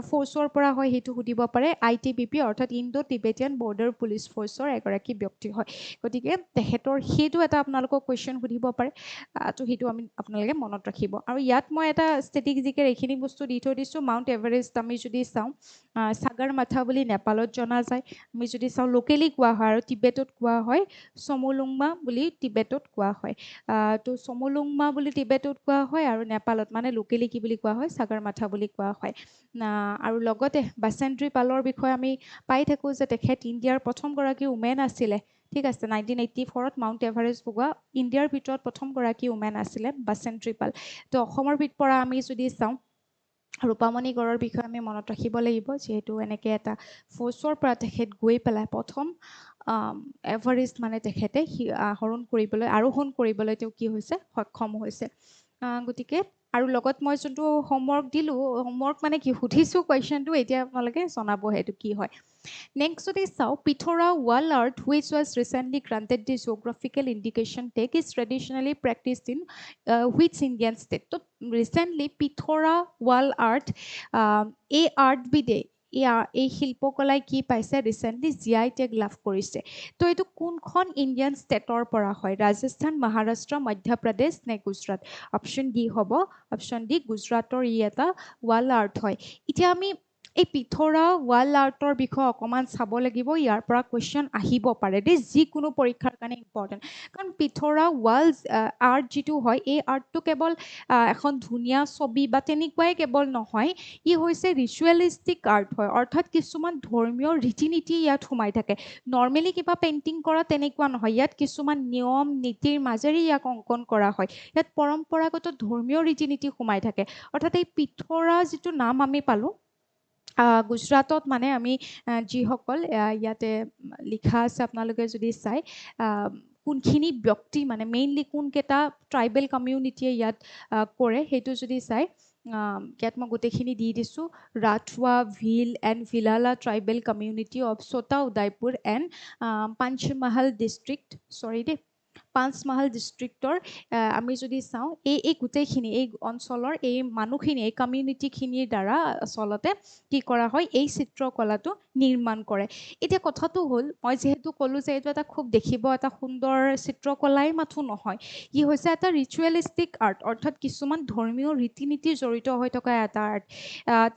ফ'ৰ্চৰ পৰা হয় সেইটো সুধিব পাৰে। ITBP অৰ্থাৎ ইণ্ডো টিবেটিয়ান বৰ্ডাৰ পুলিচ ফ'ৰ্চৰ এগৰাকী ব্যক্তি হয়। গতিকে তেখেতৰ সেইটো এটা আপোনালোকক কুৱেশ্যন সুধিব পাৰে। তো সেইটো আপোনালোকে মনত ৰাখিব। আৰু ইয়াত মই এটা ষ্টেটিষ্টিকেল এইখিনি বস্তু দি থৈ দিছোঁ। মাউণ্ট এভাৰেষ্ট আমি যদি চাওঁ, সাগৰমাথা বুলি নেপালত জনা যায়। আমি যদি চাওঁ লোকেলি কোৱা হয়, আৰু টিবেটত কোৱা হয় চমুলুংমা বুলি টিবেটত কোৱা হয়। তো চমুলুংমা বুলি টিবেটত কোৱা হয়, আৰু নেপালত মানে লোকেলি কি বুলি কোৱা হয়, সাগৰমাথা বুলি কোৱা হয়। আৰু লগতে বাসেন্দ্ৰী পালৰ বিষয়ে আমি পাই থাকোঁ যে তেখেত ইণ্ডিয়াৰ প্ৰথমগৰাকী উমেন আছিলে। ঠিক আছে, 1984ত মাউণ্ট এভাৰেষ্ট বগোৱা ইণ্ডিয়াৰ ভিতৰত প্ৰথমগৰাকী উমেন আছিলে বাসেন্দ্ৰী পাল। তো অসমৰ পৰা আমি যদি চাওঁ, ৰূপামণি গড়ৰ বিষয়ে আমি মনত ৰাখিব লাগিব, যিহেতু এনেকৈ এটা ফ'ৰ্চৰ পৰা তেখেত গৈ পেলাই প্ৰথম এভাৰেষ্ট মানে তেখেতে আৰোহণ কৰিবলৈ তেওঁ কি হৈছে, সক্ষম হৈছে। গতিকে আৰু লগত মই যোনটো হোমৱৰ্ক দিলোঁ, হোমৱৰ্ক মানে কি সুধিছোঁ কুৱেশ্যনটো, এতিয়া আপোনালোকে জনাব সেইটো কি হয়। নেক্সট যদি চাওঁ, Pithora wall art which was recently granted the geographical indication tag is traditionally practiced in which Indian state. তো ৰিচেণ্টলি পিথোৰা ৱাল আৰ্ট, এই আৰ্টবিধে এই শিল্পকলাই কি পাইছে, ৰিচেণ্টলি GI টেগ লাভ কৰিছে। তো এইটো কোনখন ইণ্ডিয়ান ষ্টেটৰ পৰা হয়, ৰাজস্থান, মহাৰাষ্ট্ৰ, মধ্যপ্ৰদেশ নে গুজৰাট? অপশ্যন ডি হ'ব, অপশ্যন ডি গুজৰাটৰ এটা ৱাল আৰ্ট হয়। এতিয়া আমি এই পিথোৰা ৱাল আৰ্টৰ বিষয়ে অকণমান চাব লাগিব, ইয়াৰ পৰা কুৱেশ্যন আহিব পাৰে দেই, যিকোনো পৰীক্ষাৰ কাৰণে ইম্পৰ্টেণ্ট। কাৰণ পিথোৰা ৱাল আৰ্ট যিটো হয়, এই আৰ্টটো কেৱল এখন ধুনীয়া ছবি বা তেনেকুৱাই কেৱল নহয়, ই হৈছে ৰিচুৱেলিষ্টিক আৰ্ট হয়, অৰ্থাৎ কিছুমান ধৰ্মীয় ৰীতি নীতি ইয়াত সোমাই থাকে। নৰ্মেলি কিবা পেইণ্টিং কৰা তেনেকুৱা নহয়, ইয়াত কিছুমান নিয়ম নীতিৰ মাজেৰে ইয়াক অংকন কৰা হয়। ইয়াত পৰম্পৰাগত ধৰ্মীয় ৰীতি নীতি সোমাই থাকে। অৰ্থাৎ এই পিথোৰা যিটো নাম আমি পালোঁ, গুজৰাটত মানে আমি যিসকল ইয়াতে লিখা আছে, আপোনালোকে যদি চাই কোনখিনি ব্যক্তি মানে মেইনলি কোনকেইটা ট্ৰাইবেল কমিউনিটিয়ে ইয়াত কৰে সেইটো যদি চাই, ইয়াত মই গোটেইখিনি দি দিছোঁ। Rathwa, Bhil and Bhilala tribal community of Chhota Udaipur and পাঞ্চমহল ডিষ্ট্ৰিক্টৰ আমি যদি চাওঁ, এই গোটেইখিনি এই অঞ্চলৰ এই মানুহখিনি, এই কমিউনিটিখিনিৰ দ্বাৰা আচলতে কি কৰা হয়, এই চিত্ৰকলাটো নিৰ্মাণ কৰে। এতিয়া কথাটো হ'ল, মই যিহেতু ক'লোঁ যে এইটো এটা খুব দেখিব এটা সুন্দৰ চিত্ৰকলাই মাথো নহয়, ই হৈছে এটা ৰিচুৱেলিষ্টিক আৰ্ট, অৰ্থাৎ কিছুমান ধৰ্মীয় ৰীতি নীতি জড়িত হৈ থকা এটা আৰ্ট।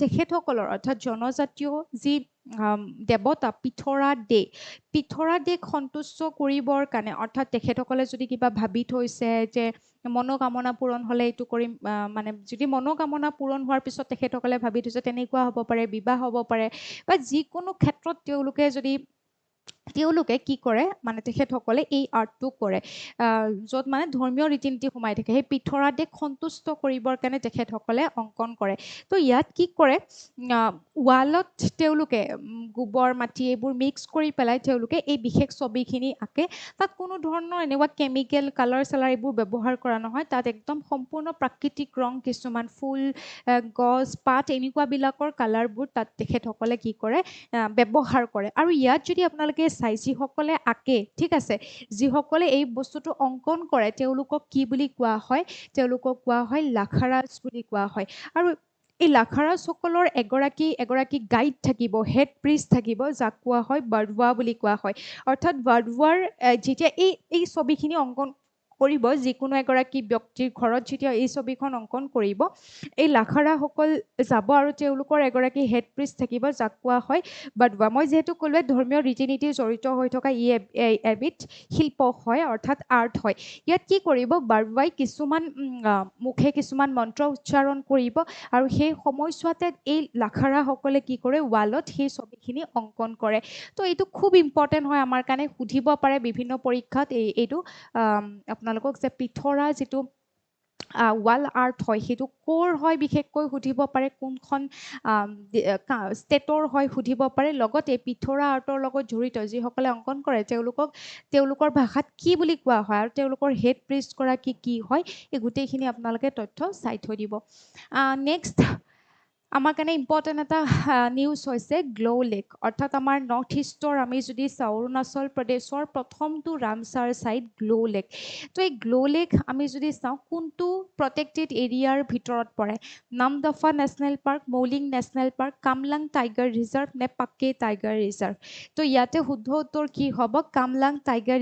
তেখেতসকলৰ অৰ্থাৎ জনজাতীয় যি দেৱতা পিথোৰা দেক সন্তুষ্ট কৰিবৰ কাৰণে, অৰ্থাৎ তেখেতসকলে যদি কিবা ভাবি থৈছে যে মনোকামনা পূৰণ হ'লে এইটো কৰিম, মানে যদি মনোকামনা পূৰণ হোৱাৰ পিছত তেখেতসকলে ভাবি থৈছে তেনেকুৱা হ'ব পাৰে, বিবাহ হ'ব পাৰে, বা যিকোনো ক্ষেত্ৰত তেওঁলোকে কি কৰে মানে তেখেতসকলে এই আৰ্টটো কৰে, য'ত মানে ধৰ্মীয় ৰীতি নীতি সোমাই থাকে। সেই পিথোৰা দেক সন্তুষ্ট কৰিবৰ কাৰণে তেখেতসকলে অংকন কৰে। তো ইয়াত কি কৰে, ৱালত তেওঁলোকে গোবৰ মাটি এইবোৰ মিক্স কৰি পেলাই তেওঁলোকে এই বিশেষ ছবিখিনি আঁকে। তাত কোনো ধৰণৰ এনেকুৱা কেমিকেল কালাৰ চালাৰ এইবোৰ ব্যৱহাৰ কৰা নহয়, তাত একদম সম্পূৰ্ণ প্ৰাকৃতিক ৰং, কিছুমান ফুল, গছ, পাত এনেকুৱাবিলাকৰ কালাৰবোৰ তাত তেখেতসকলে কি কৰে, ব্যৱহাৰ কৰে। আৰু ইয়াত যদি আপোনালোকে আপোনালোকে চাই যিসকলে আঁকে ঠিক আছে যিসকলে এই বস্তুটো অংকন কৰে তেওঁলোকক কি বুলি কোৱা হয় তেওঁলোকক কোৱা হয় লাখাৰাজ বুলি কোৱা হয় আৰু এই লাখাৰাজসকলৰ এগৰাকী গাইড থাকিব হেড প্ৰিষ্ট থাকিব যাক কোৱা হয় বৰদুৱা বুলি কোৱা হয় অৰ্থাৎ বৰদুৱাৰ যেতিয়া এই ছবিখিনি অংকন কৰিব যিকোনো এগৰাকী ব্যক্তিৰ ঘৰত যেতিয়া এই ছবিখন অংকন কৰিব এই লাখাৰাসকল যাব আৰু তেওঁলোকৰ এগৰাকী হেড প্ৰিষ্ট থাকিব যাক কোৱা হয় বৰদুৱা মই যেহেতু ক'লোৱে ধৰ্মীয় ৰীতি নীতি জড়িত হৈ থকা এবিধ শিল্প হয় অৰ্থাৎ আৰ্ট হয় ইয়াত কি কৰিব বৰদুৱাই কিছুমান মুখে কিছুমান মন্ত্ৰ উচ্চাৰণ কৰিব আৰু সেই সময়ছোৱাতে এই লাখাৰাসকলে কি কৰে ৱালত সেই ছবিখিনি অংকন কৰে তো এইটো খুব ইম্পৰ্টেণ্ট হয় আমাৰ কাৰণে সুধিব পাৰে বিভিন্ন পৰীক্ষাত এইটো আপোনালোকক যে পিঠৰা যিটো ৱাল আৰ্ট হয় সেইটো ক'ৰ হয় বিশেষকৈ সুধিব পাৰে কোনখন ষ্টেটৰ হয় সুধিব পাৰে লগতে পিঠৰা আৰ্টৰ লগত জড়িত যিসকলে অংকন কৰে তেওঁলোকৰ ভাষাত কি বুলি কোৱা হয় আৰু তেওঁলোকৰ হেড প্ৰিষ্টগৰাকী কি হয় এই গোটেইখিনি আপোনালোকে তথ্য চাই থৈ দিব নেক্সট আমাৰ কাৰণে ইম্পৰ্টেণ্ট এটা নিউজ হৈছে গ্ল' লেক অৰ্থাৎ আমাৰ নৰ্থ ইষ্টৰ আমি যদি চাওঁ অৰুণাচল প্ৰদেশৰ প্ৰথমটো ৰামচাৰ ছাইট গ্ল' লেক তো এই গ্ল' লেক আমি যদি চাওঁ কোনটো প্ৰটেক্টেড এৰিয়াৰ ভিতৰত পৰে Namdapha national park Mouling national park Kamlang tiger reserve নে পাক্কে টাইগাৰ ৰিজাৰ্ভ তো ইয়াতে শুদ্ধ উত্তৰ কি হ'ব Kamlang tiger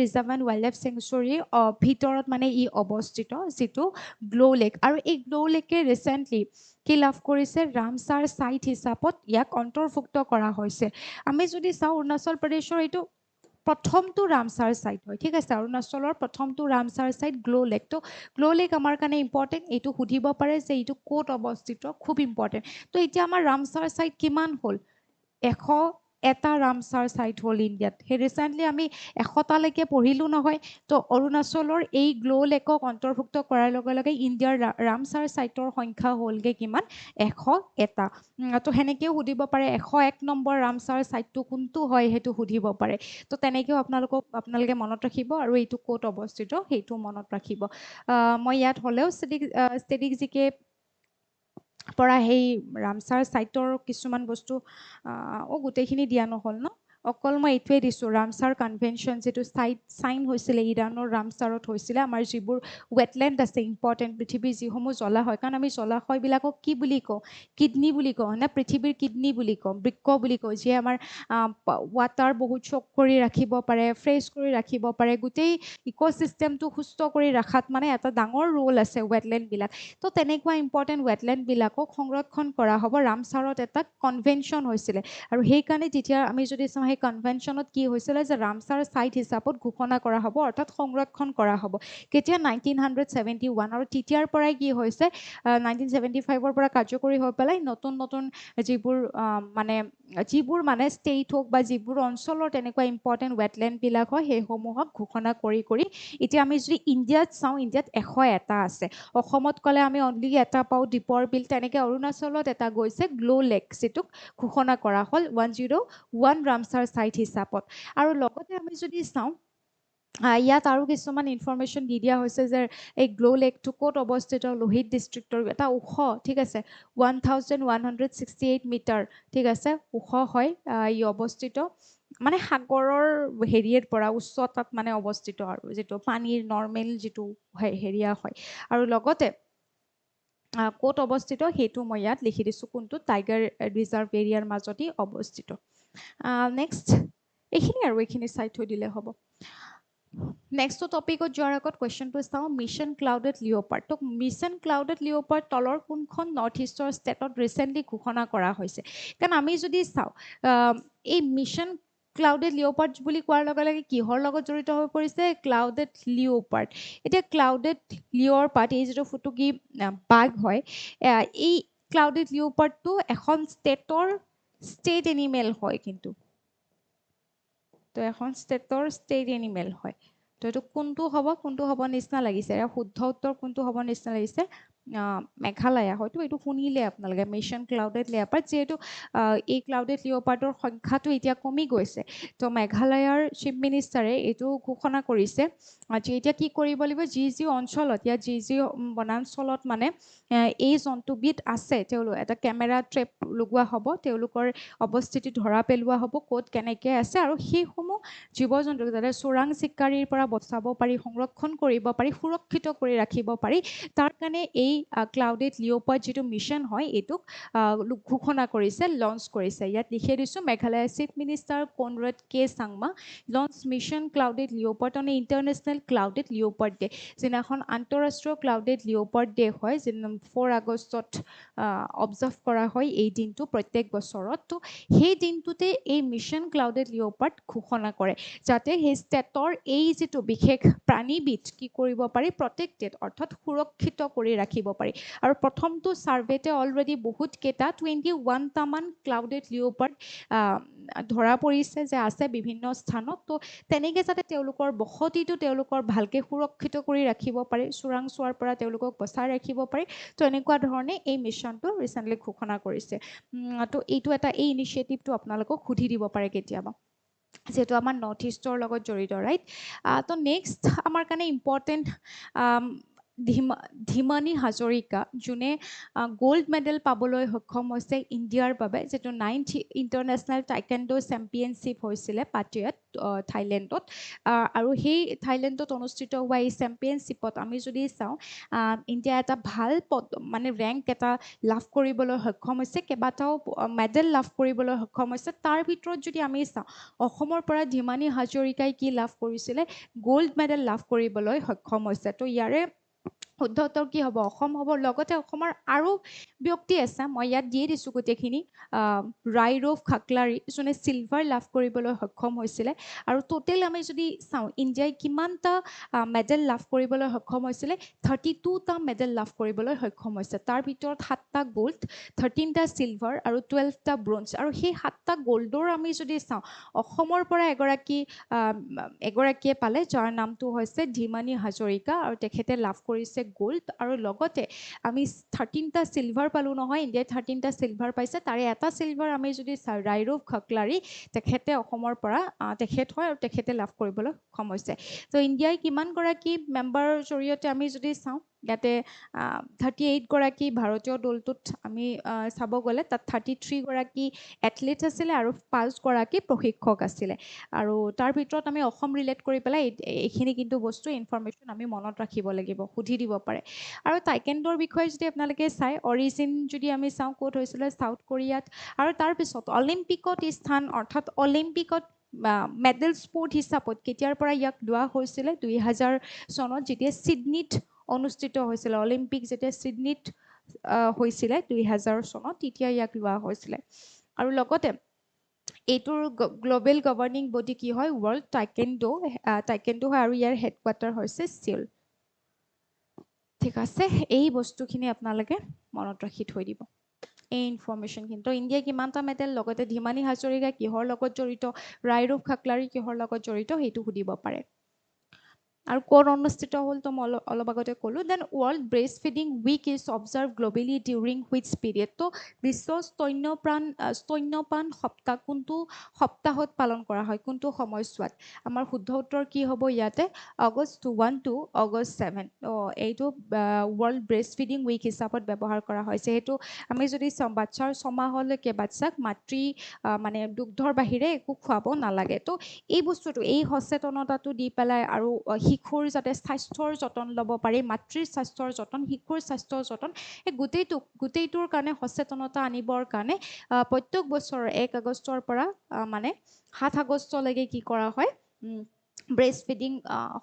reserve and wild life চেংচুৰীৰ ভিতৰত মানে ই অৱস্থিত যিটো গ্ল' লেক আৰু এই গ্ল' লেকে ৰিচেণ্টলি কি লাভ কৰিছে ৰামচাৰ ছাইট হিচাপত ইয়াক অন্তৰ্ভুক্ত কৰা হৈছে আমি যদি চাওঁ অৰুণাচল প্ৰদেশৰ এইটো প্ৰথমটো ৰামচাৰ ছাইট হয় ঠিক আছে অৰুণাচলৰ প্ৰথমটো ৰামচাৰ ছাইট গ্ল' লেক তো গ্ল' লেক আমাৰ কাৰণে ইম্পৰ্টেণ্ট এইটো সুধিব পাৰে যে এইটো ক'ত অৱস্থিত খুব ইম্পৰ্টেণ্ট তো এতিয়া আমাৰ ৰামচাৰ ছাইট কিমান হ'ল 100টা ৰামচাৰ ছাইট হ'ল ইণ্ডিয়াত সেই ৰিচেণ্টলি আমি 100টালৈকে পঢ়িলোঁ নহয় তো অৰুণাচলৰ এই গ্ল' লেকক অন্তৰ্ভুক্ত কৰাৰ লগে লগে ইণ্ডিয়াৰ ৰামচাৰ ছাইটৰ সংখ্যা হ'লগৈ কিমান 100টা তো সেনেকৈও সুধিব পাৰে 101 নম্বৰ ৰামচাৰ ছাইটটো কোনটো হয় সেইটো সুধিব পাৰে তো তেনেকৈও আপোনালোকে মনত ৰাখিব আৰু এইটো ক'ত অৱস্থিত সেইটো মনত ৰাখিব মই ইয়াত হ'লেও ষ্টেটিক জিকে পৰা সেই ৰামচাৰ ছাইটৰ কিছুমান বস্তু গোটেইখিনি দিয়া নহ'ল ন অকল মই এইটোৱে দিছোঁ ৰামচাৰ কনভেনশ্যন যিটো চাইন হৈছিলে ইৰাণৰ ৰামচাৰত হৈছিলে আমাৰ যিবোৰ ৱেটলেণ্ড আছে ইম্পৰ্টেণ্ট পৃথিৱীৰ যিসমূহ জলাশয় কাৰণ আমি জলাশয়বিলাকক কি বুলি কওঁ কিডনী বুলি কওঁ নে পৃথিৱীৰ কিডনী বুলি কওঁ বৃক্ক বুলি কওঁ যিয়ে আমাৰ ৱাটাৰ বহুত চক কৰি ৰাখিব পাৰে ফ্ৰেছ কৰি ৰাখিব পাৰে গোটেই ইক'চিষ্টেমটো সুস্থ কৰি ৰখাত মানে এটা ডাঙৰ ৰোল আছে ৱেটলেণ্ডবিলাক তো তেনেকুৱা ইম্পৰ্টেণ্ট ৱেটলেণ্ডবিলাকক সংৰক্ষণ কৰা হ'ব ৰামচাৰত এটা কনভেনশ্যন হৈছিলে আৰু সেইকাৰণে তেতিয়া আমি যদি চাওঁ সেই কনভেনশ্যনত কি হৈছিলে যে ৰামচাৰ ছাইট হিচাপত ঘোষণা কৰা হ'ব অৰ্থাৎ সংৰক্ষণ কৰা হ'ব কেতিয়া 1971 আৰু তেতিয়াৰ পৰাই কি হৈছে 1975ৰ পৰা কাৰ্যকৰী হৈ পেলাই নতুন যিবোৰ মানে ষ্টেট হওক বা যিবোৰ অঞ্চলৰ তেনেকুৱা ইম্পৰ্টেণ্ট ৱেটলেণ্ডবিলাক হয় সেইসমূহক ঘোষণা কৰি এতিয়া আমি যদি ইণ্ডিয়াত চাওঁ ইণ্ডিয়াত 101টা আছে অসমত ক'লে আমি অনলি এটা পাওঁ দীপৰ বিল তেনেকৈ অৰুণাচলত এটা গৈছে গ্ল' লেক যিটোক ঘোষণা কৰা হ'ল 101 ৰামচাৰ ছাইট হিচাপত আৰু লগতে আমি যদি চাওঁ ইয়াত আৰু কিছুমান ইনফৰমেশ্যন দি দিয়া হৈছে যে এই গ্ল' লেকটো ক'ত অৱস্থিত লোহিত ডিষ্ট্ৰিক্টৰ এটা ওখ ঠিক আছে 1168 মিটাৰ ঠিক আছে ওখ হয় ই অৱস্থিত মানে সাগৰৰ হেৰিয়েৰ পৰা উচ্চতাত মানে অৱস্থিত আৰু যিটো পানীৰ নৰ্মেল যিটো হেৰিয়া হয় আৰু লগতে ক'ত অৱস্থিত সেইটো মই ইয়াত লিখি দিছোঁ কোনটো টাইগাৰ ৰিজাৰ্ভ এৰিয়াৰ মাজতেই অৱস্থিত নেক্সট এইখিনি চাই থৈ দিলে হ'ব নেক্সট টপিকত যোৱাৰ আগত কুৱেশ্যনটো চাওঁ মিছন ক্লাউডেড লিঅ'পাৰ্ড তো মিছন ক্লাউডেড লিঅ'পাৰ্ড তলৰ কোনখন নৰ্থ ইষ্টৰ ষ্টেটত ৰিচেণ্টলি ঘোষণা কৰা হৈছে কাৰণ আমি যদি চাওঁ এই মিছন ক্লাউডেড লিঅ'পাৰ্ড বুলি কোৱাৰ লগে লগে কিহৰ লগত জড়িত হৈ পৰিছে ক্লাউডেড লিঅ'পাৰ্ড এতিয়া ক্লাউডেড লিঅ'পাৰ্ড এই যিটো ফুটুকী বাঘ হয় এই ক্লাউডেড লিঅ'পাৰ্ডটো এখন ষ্টেট এনিমেল হয় কিন্তু তো এখন ষ্টেটৰ ষ্টেট এনিমেল হয় তো এইটো কোনটো হ'ব নিচিনা লাগিছে শুদ্ধ উত্তৰ কোনটো হ'ব নিচিনা লাগিছে মেঘালয়া হয়তো এইটো শুনিলে আপোনালোকে মিছন ক্লাউডেড লিঅ'পাৰ্ড যিহেতু এই ক্লাউডেড লিঅ'পাৰ্ডৰ সংখ্যাটো এতিয়া কমি গৈছে তো মেঘালয়ৰ চিফ মিনিষ্টাৰে এইটো ঘোষণা কৰিছে যে এতিয়া কি কৰিব লাগিব যি অঞ্চলত ইয়াত যি বনাঞ্চলত মানে এই জন্তুবিধ আছে তেওঁলোক এটা কেমেৰা ট্ৰেপ লগোৱা হ'ব তেওঁলোকৰ অৱস্থিতি ধৰা পেলোৱা হ'ব ক'ত কেনেকৈ আছে আৰু সেইসমূহ জীৱ জন্তু যাতে চোৰাং চিকাৰীৰ পৰা বচাব পাৰি সংৰক্ষণ কৰিব পাৰি সুৰক্ষিত কৰি ৰাখিব পাৰি তাৰ কাৰণে এই ক্লাউডেড লিঅ'পাৰ্ড যিটো মিছন হয় এইটোক ঘোষণা কৰিছে লঞ্চ কৰিছে ইয়াত লিখি দিছোঁ Meghalaya chief minister Conrad K Sangma launch mission clouded leopard on international clouded leopard day যিদিনাখন আন্তঃৰাষ্ট্ৰীয় ক্লাউডেড লিঅ'পাৰ্ড ডে হয় 4 আগষ্টত অবজাৰ্ভ কৰা হয় এই দিনটো প্ৰত্যেক বছৰত তো সেই দিনটোতে এই মিছন ক্লাউডেড লিঅ'পাৰ্ড ঘোষণা কৰে যাতে সেই ষ্টেটৰ এই যিটো বিশেষ প্ৰাণীবিধ কি কৰিব পাৰি প্ৰটেক্টেড অৰ্থাৎ সুৰক্ষিত কৰি ৰাখিব পাৰি আৰু প্ৰথমটো ছাৰ্ভেতে অলৰেডি বহুত কেইটা 21টামান ক্লাউডেড লিঅ'পাৰ্ড ধৰা পৰিছে যে আছে বিভিন্ন স্থানত তো তেনেকৈ যাতে তেওঁলোকৰ বসতিটো তেওঁলোকৰ ভালকৈ সুৰক্ষিত কৰি ৰাখিব পাৰি চোৰাংচোৱাৰ পৰা তেওঁলোকক বচাই ৰাখিব পাৰি তো এনেকুৱা ধৰণে এই মিছনটো ৰিচেণ্টলি ঘোষণা কৰিছে তো এইটো এটা এই ইনিচিয়েটিভটো আপোনালোকক সুধি দিব পাৰে কেতিয়াবা যিহেতু আমাৰ নৰ্থ ইষ্টৰ লগত জড়িত ৰাইট তো নেক্সট আমাৰ কাৰণে ইম্পৰ্টেণ্ট ধীমানী হাজৰিকা যোনে গোল্ড মেডেল পাবলৈ সক্ষম হৈছে ইণ্ডিয়াৰ বাবে যিটো 9th ইণ্টাৰনেশ্যনেল টাইকেণ্ডো চেম্পিয়নশ্বিপ হৈছিলে পাটিয়াত থাইলেণ্ডত আৰু সেই থাইলেণ্ডত অনুষ্ঠিত হোৱা এই চেম্পিয়নশ্বিপত আমি যদি চাওঁ ইণ্ডিয়া এটা ভাল মানে ৰেংক এটা লাভ কৰিবলৈ সক্ষম হৈছে কেইবাটাও মেডেল লাভ কৰিবলৈ সক্ষম হৈছে তাৰ ভিতৰত যদি আমি চাওঁ অসমৰ পৰা ধীমানী হাজৰিকাই কি লাভ কৰিছিলে গোল্ড মেডেল লাভ কৰিবলৈ সক্ষম হৈছে তো ইয়াৰে শুদ্ধ উত্তৰ কি হ'ব অসম হ'ব লগতে অসমৰ আৰু ব্যক্তি আছে মই ইয়াত দিয়ে দিছোঁ গোটেইখিনি ৰাইৰভ খাকলাৰী যোনে চিলভাৰ লাভ কৰিবলৈ সক্ষম হৈছিলে আৰু টোটেল আমি যদি চাওঁ ইণ্ডিয়াই কিমানটা মেডেল লাভ কৰিবলৈ সক্ষম হৈছিলে 32টা মেডেল লাভ কৰিবলৈ সক্ষম হৈছে তাৰ ভিতৰত 7টা গ'ল্ড 13টা চিলভাৰ আৰু 12টা ব্ৰঞ্জ আৰু সেই 7টা গ'ল্ডৰ আমি যদি চাওঁ অসমৰ পৰা এগৰাকীয়ে পালে যাৰ নামটো হৈছে ধীমানী হাজৰিকা আৰু তেখেতে লাভ কৰিছে গ'ল্ড আৰু লগতে আমি 13টা চিলভাৰ পালোঁ নহয় ইণ্ডিয়াই 13টা চিলভাৰ পাইছে তাৰে এটা চিলভাৰ আমি যদি চাওঁ ৰাইৰভ খাকলাৰী তেখেতে অসমৰ পৰা তেখেত হয় আৰু তেখেতে লাভ কৰিবলৈ সক্ষম হৈছে তো ইণ্ডিয়াই কিমানগৰাকী মেম্বাৰৰ জৰিয়তে আমি যদি চাওঁ ইয়াতে 38গৰাকী ভাৰতীয় দলটোত আমি চাব গ'লে তাত 33গৰাকী এথলিট আছিলে আৰু 5গৰাকী প্ৰশিক্ষক আছিলে আৰু তাৰ ভিতৰত আমি অসম ৰিলেট কৰি পেলাই এইখিনি কিন্তু বস্তু ইনফৰমেশ্যন আমি মনত ৰাখিব লাগিব সুধি দিব পাৰে আৰু টাইকেণ্ডৰ বিষয়ে যদি আপোনালোকে চাই অৰিজিন যদি আমি চাওঁ ক'ত হৈছিলে চাউথ কোৰিয়াত আৰু তাৰপিছত অলিম্পিকত এই স্থান অৰ্থাৎ অলিম্পিকত মেডেল স্পৰ্ট হিচাপত কেতিয়াৰ পৰা ইয়াক লোৱা হৈছিলে 2000 চনত যেতিয়া ছিডনীত অনুষ্ঠিত হৈছিলে অলিম্পিক যেতিয়া ছিডনীত হৈছিলে 2000 চনত তেতিয়া ইয়াক লোৱা হৈছিলে আৰু লগতে এইটোৰ গ্ল'বেল গভৰ্ণিং বডি কি হয় ৱৰ্ল্ড টাইকেণ্ডো হয় আৰু ইয়াৰ হেডকোৱাৰ্টাৰ হৈছে চিউল ঠিক আছে এই বস্তুখিনি আপোনালোকে মনত ৰাখি থৈ দিব এই ইনফৰমেশ্যন কিন্তু ইণ্ডিয়াই কিমানটা মেডেল লগতে ধীমানী হাজৰিকা কিহৰ লগত জড়িত ৰাইৰভ খাকলাৰী কিহৰ লগত জড়িত সেইটো সুধিব পাৰে আৰু ক'ত অনুষ্ঠিত হ'ল তো মই অলপ আগতে ক'লোঁ then world breast feeding week is observe globally during which period তো বিশ্ব স্তন্যপান সপ্তাহ কোনটো সপ্তাহত পালন কৰা হয় কোনটো সময়ছোৱাত আমাৰ শুদ্ধ উত্তৰ কি হ'ব ইয়াতে আগষ্ট 1 to আগষ্ট 7 এইটো ৱৰ্ল্ড ব্ৰেষ্ট ফিডিং উইক হিচাপত ব্যৱহাৰ কৰা হৈছে সেইটো আমি যদি বাচ্চাৰ ছমাহলৈকে বাচ্চাক মানে দুগ্ধৰ বাহিৰে একো খুৱাব নালাগে তো এই বস্তুটো এই সচেতনতাটো দি পেলাই আৰু শিশুৰ যাতে স্বাস্থ্যৰ যতন ল'ব পাৰি মাতৃৰ স্বাস্থ্যৰ যতন শিশুৰ স্বাস্থ্যৰ যতন এই গোটেইটোৰ কাৰণে সচেতনতা আনিবৰ কাৰণে প্ৰত্যেক বছৰ 1 আগষ্টৰ পৰা মানে 7 আগষ্টলৈকে কি কৰা হয় ব্ৰেষ্ট ফিডিং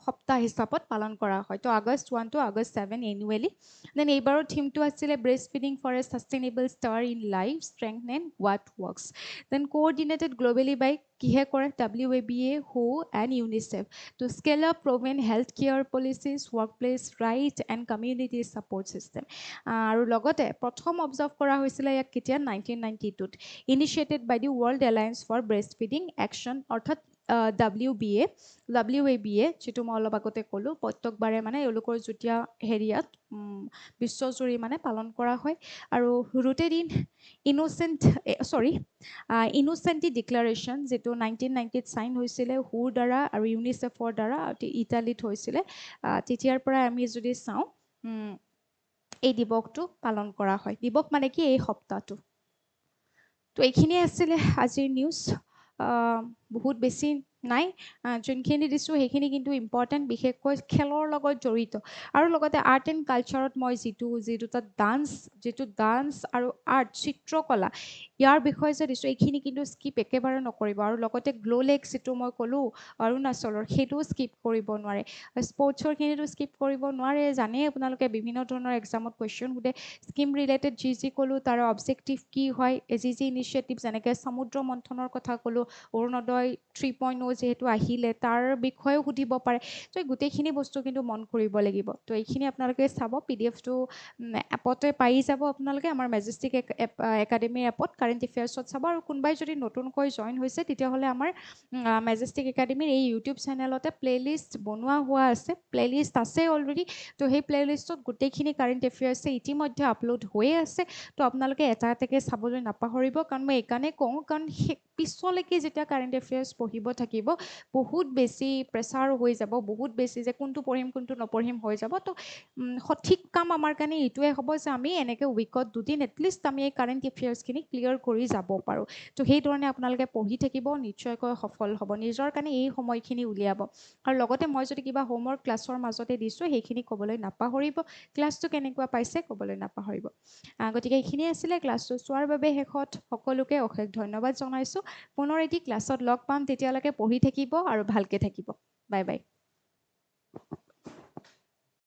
সপ্তাহ হিচাপত পালন কৰা হয় তো August 1 to August 7 annually then এইবাৰৰ থিমটো আছিলে breast feeding for a sustainable star in life strength and what works then coordinated globally by কিহে কৰে WABA হু and UNICEF to scale up proven health care policies workplace right and community support system আৰু লগতে প্ৰথম observe কৰা হৈছিলে ইয়াক কেতিয়া 1992ত initiated by the World Alliance for Breast Feeding Action অৰ্থাৎ WABA যেটো মই অলপ আগতে ক'লোঁ প্ৰত্যেকবাৰে মানে এওঁলোকৰ যেতিয়া হেৰিয়াত বিশ্বজুৰি মানে পালন কৰা হয় আৰু ৰুটেড ইন ইনোচেণ্টি ডিক্লাৰেশ্যন যিটো 1990ত চাইন হৈছিলে হুৰ দ্বাৰা আৰু ইউনিচেফৰ দ্বাৰা ইটালীত হৈছিলে তেতিয়াৰ পৰা আমি যদি চাওঁ এই দিৱসটো পালন কৰা হয় দিৱস মানে কি এই সপ্তাহটো তো এইখিনিয়ে আছিলে আজিৰ নিউজ বহুত বেছি নাই যোনখিনি দিছোঁ সেইখিনি কিন্তু ইম্পৰ্টেণ্ট বিশেষকৈ খেলৰ লগত জড়িত আৰু লগতে আৰ্ট এণ্ড কালচাৰত মই যিটো তাত ডান্স আৰু আৰ্ট চিত্ৰকলা ইয়াৰ বিষয়ে যে দিছোঁ এইখিনি কিন্তু স্কিপ একেবাৰে নকৰিব আৰু লগতে গ্ল'লেক যিটো মই ক'লোঁ অৰুণাচলৰ সেইটোও স্কিপ কৰিব নোৱাৰে স্পৰ্টছৰখিনিতো স্কিপ কৰিব নোৱাৰে জানেই আপোনালোকে বিভিন্ন ধৰণৰ এক্সামত কুৱেশ্যন সোধে স্কিম ৰিলেটেড যি ক'লোঁ তাৰ অবজেক্টিভ কি হয় যি ইনিচিয়েটিভ যেনেকৈ সমুদ্ৰ মন্থনৰ কথা ক'লোঁ অৰুণোদয় 3.0 যিহেতু আহিলে তাৰ বিষয়েও সুধিব পাৰে তো এই গোটেইখিনি বস্তু কিন্তু মন কৰিব লাগিব তো এইখিনি আপোনালোকে চাব PDF টো এপতে পাই যাব আপোনালোকে আমাৰ মেজেষ্টিক একাডেমীৰ এপত কাৰেণ্ট এফেয়াৰ্ছত চাব আৰু কোনোবাই যদি নতুনকৈ জইন হৈছে তেতিয়াহ'লে আমাৰ মেজেষ্টিক একাডেমীৰ এই ইউটিউব চেনেলতে প্লে'লিষ্ট বনোৱা হোৱা আছে প্লে'লিষ্ট আছে অলৰেডি তো সেই প্লে'লিষ্টত গোটেইখিনি কাৰেণ্ট এফেয়াৰ্ছে ইতিমধ্যে আপলোড হৈয়ে আছে তো আপোনালোকে এটা এটাকৈ চাবলৈ নাপাহৰিব কাৰণ মই এইকাৰণে কওঁ কাৰণ পিছলৈকে যেতিয়া কাৰেণ্ট এফেয়াৰ্ছ পঢ়িব থাকিব বহুত বেছি প্ৰেছাৰ হৈ যাব বহুত বেছি যে কোনটো পঢ়িম কোনটো নপঢ়িম হৈ যাব তো সঠিক কাম আমাৰ কাৰণে এইটোৱে হ'ব যে আমি এনেকৈ উইকত দুদিন এটলিষ্ট আমি এই কাৰেণ্ট এফেয়াৰ্ছখিনি ক্লিয়াৰ কৰি যাব পাৰোঁ তো সেইধৰণে আপোনালোকে পঢ়ি থাকিব নিশ্চয়কৈ সফল হ'ব নিজৰ কাৰণে এই সময়খিনি উলিয়াব আৰু লগতে মই যদি কিবা হোমৱৰ্ক ক্লাছৰ মাজতে দিছোঁ সেইখিনি ক'বলৈ নাপাহৰিব ক্লাছটো কেনেকুৱা পাইছে ক'বলৈ নাপাহৰিব গতিকে এইখিনিয়ে আছিলে ক্লাছটো চোৱাৰ বাবে শেষত সকলোকে অশেষ ধন্যবাদ জনাইছোঁ পুনৰ এটি ক্লাছত লগ পাম তেতিয়ালৈকে পঢ়ি থাকিব আৰু ভালকৈ থাকিব বাই বাই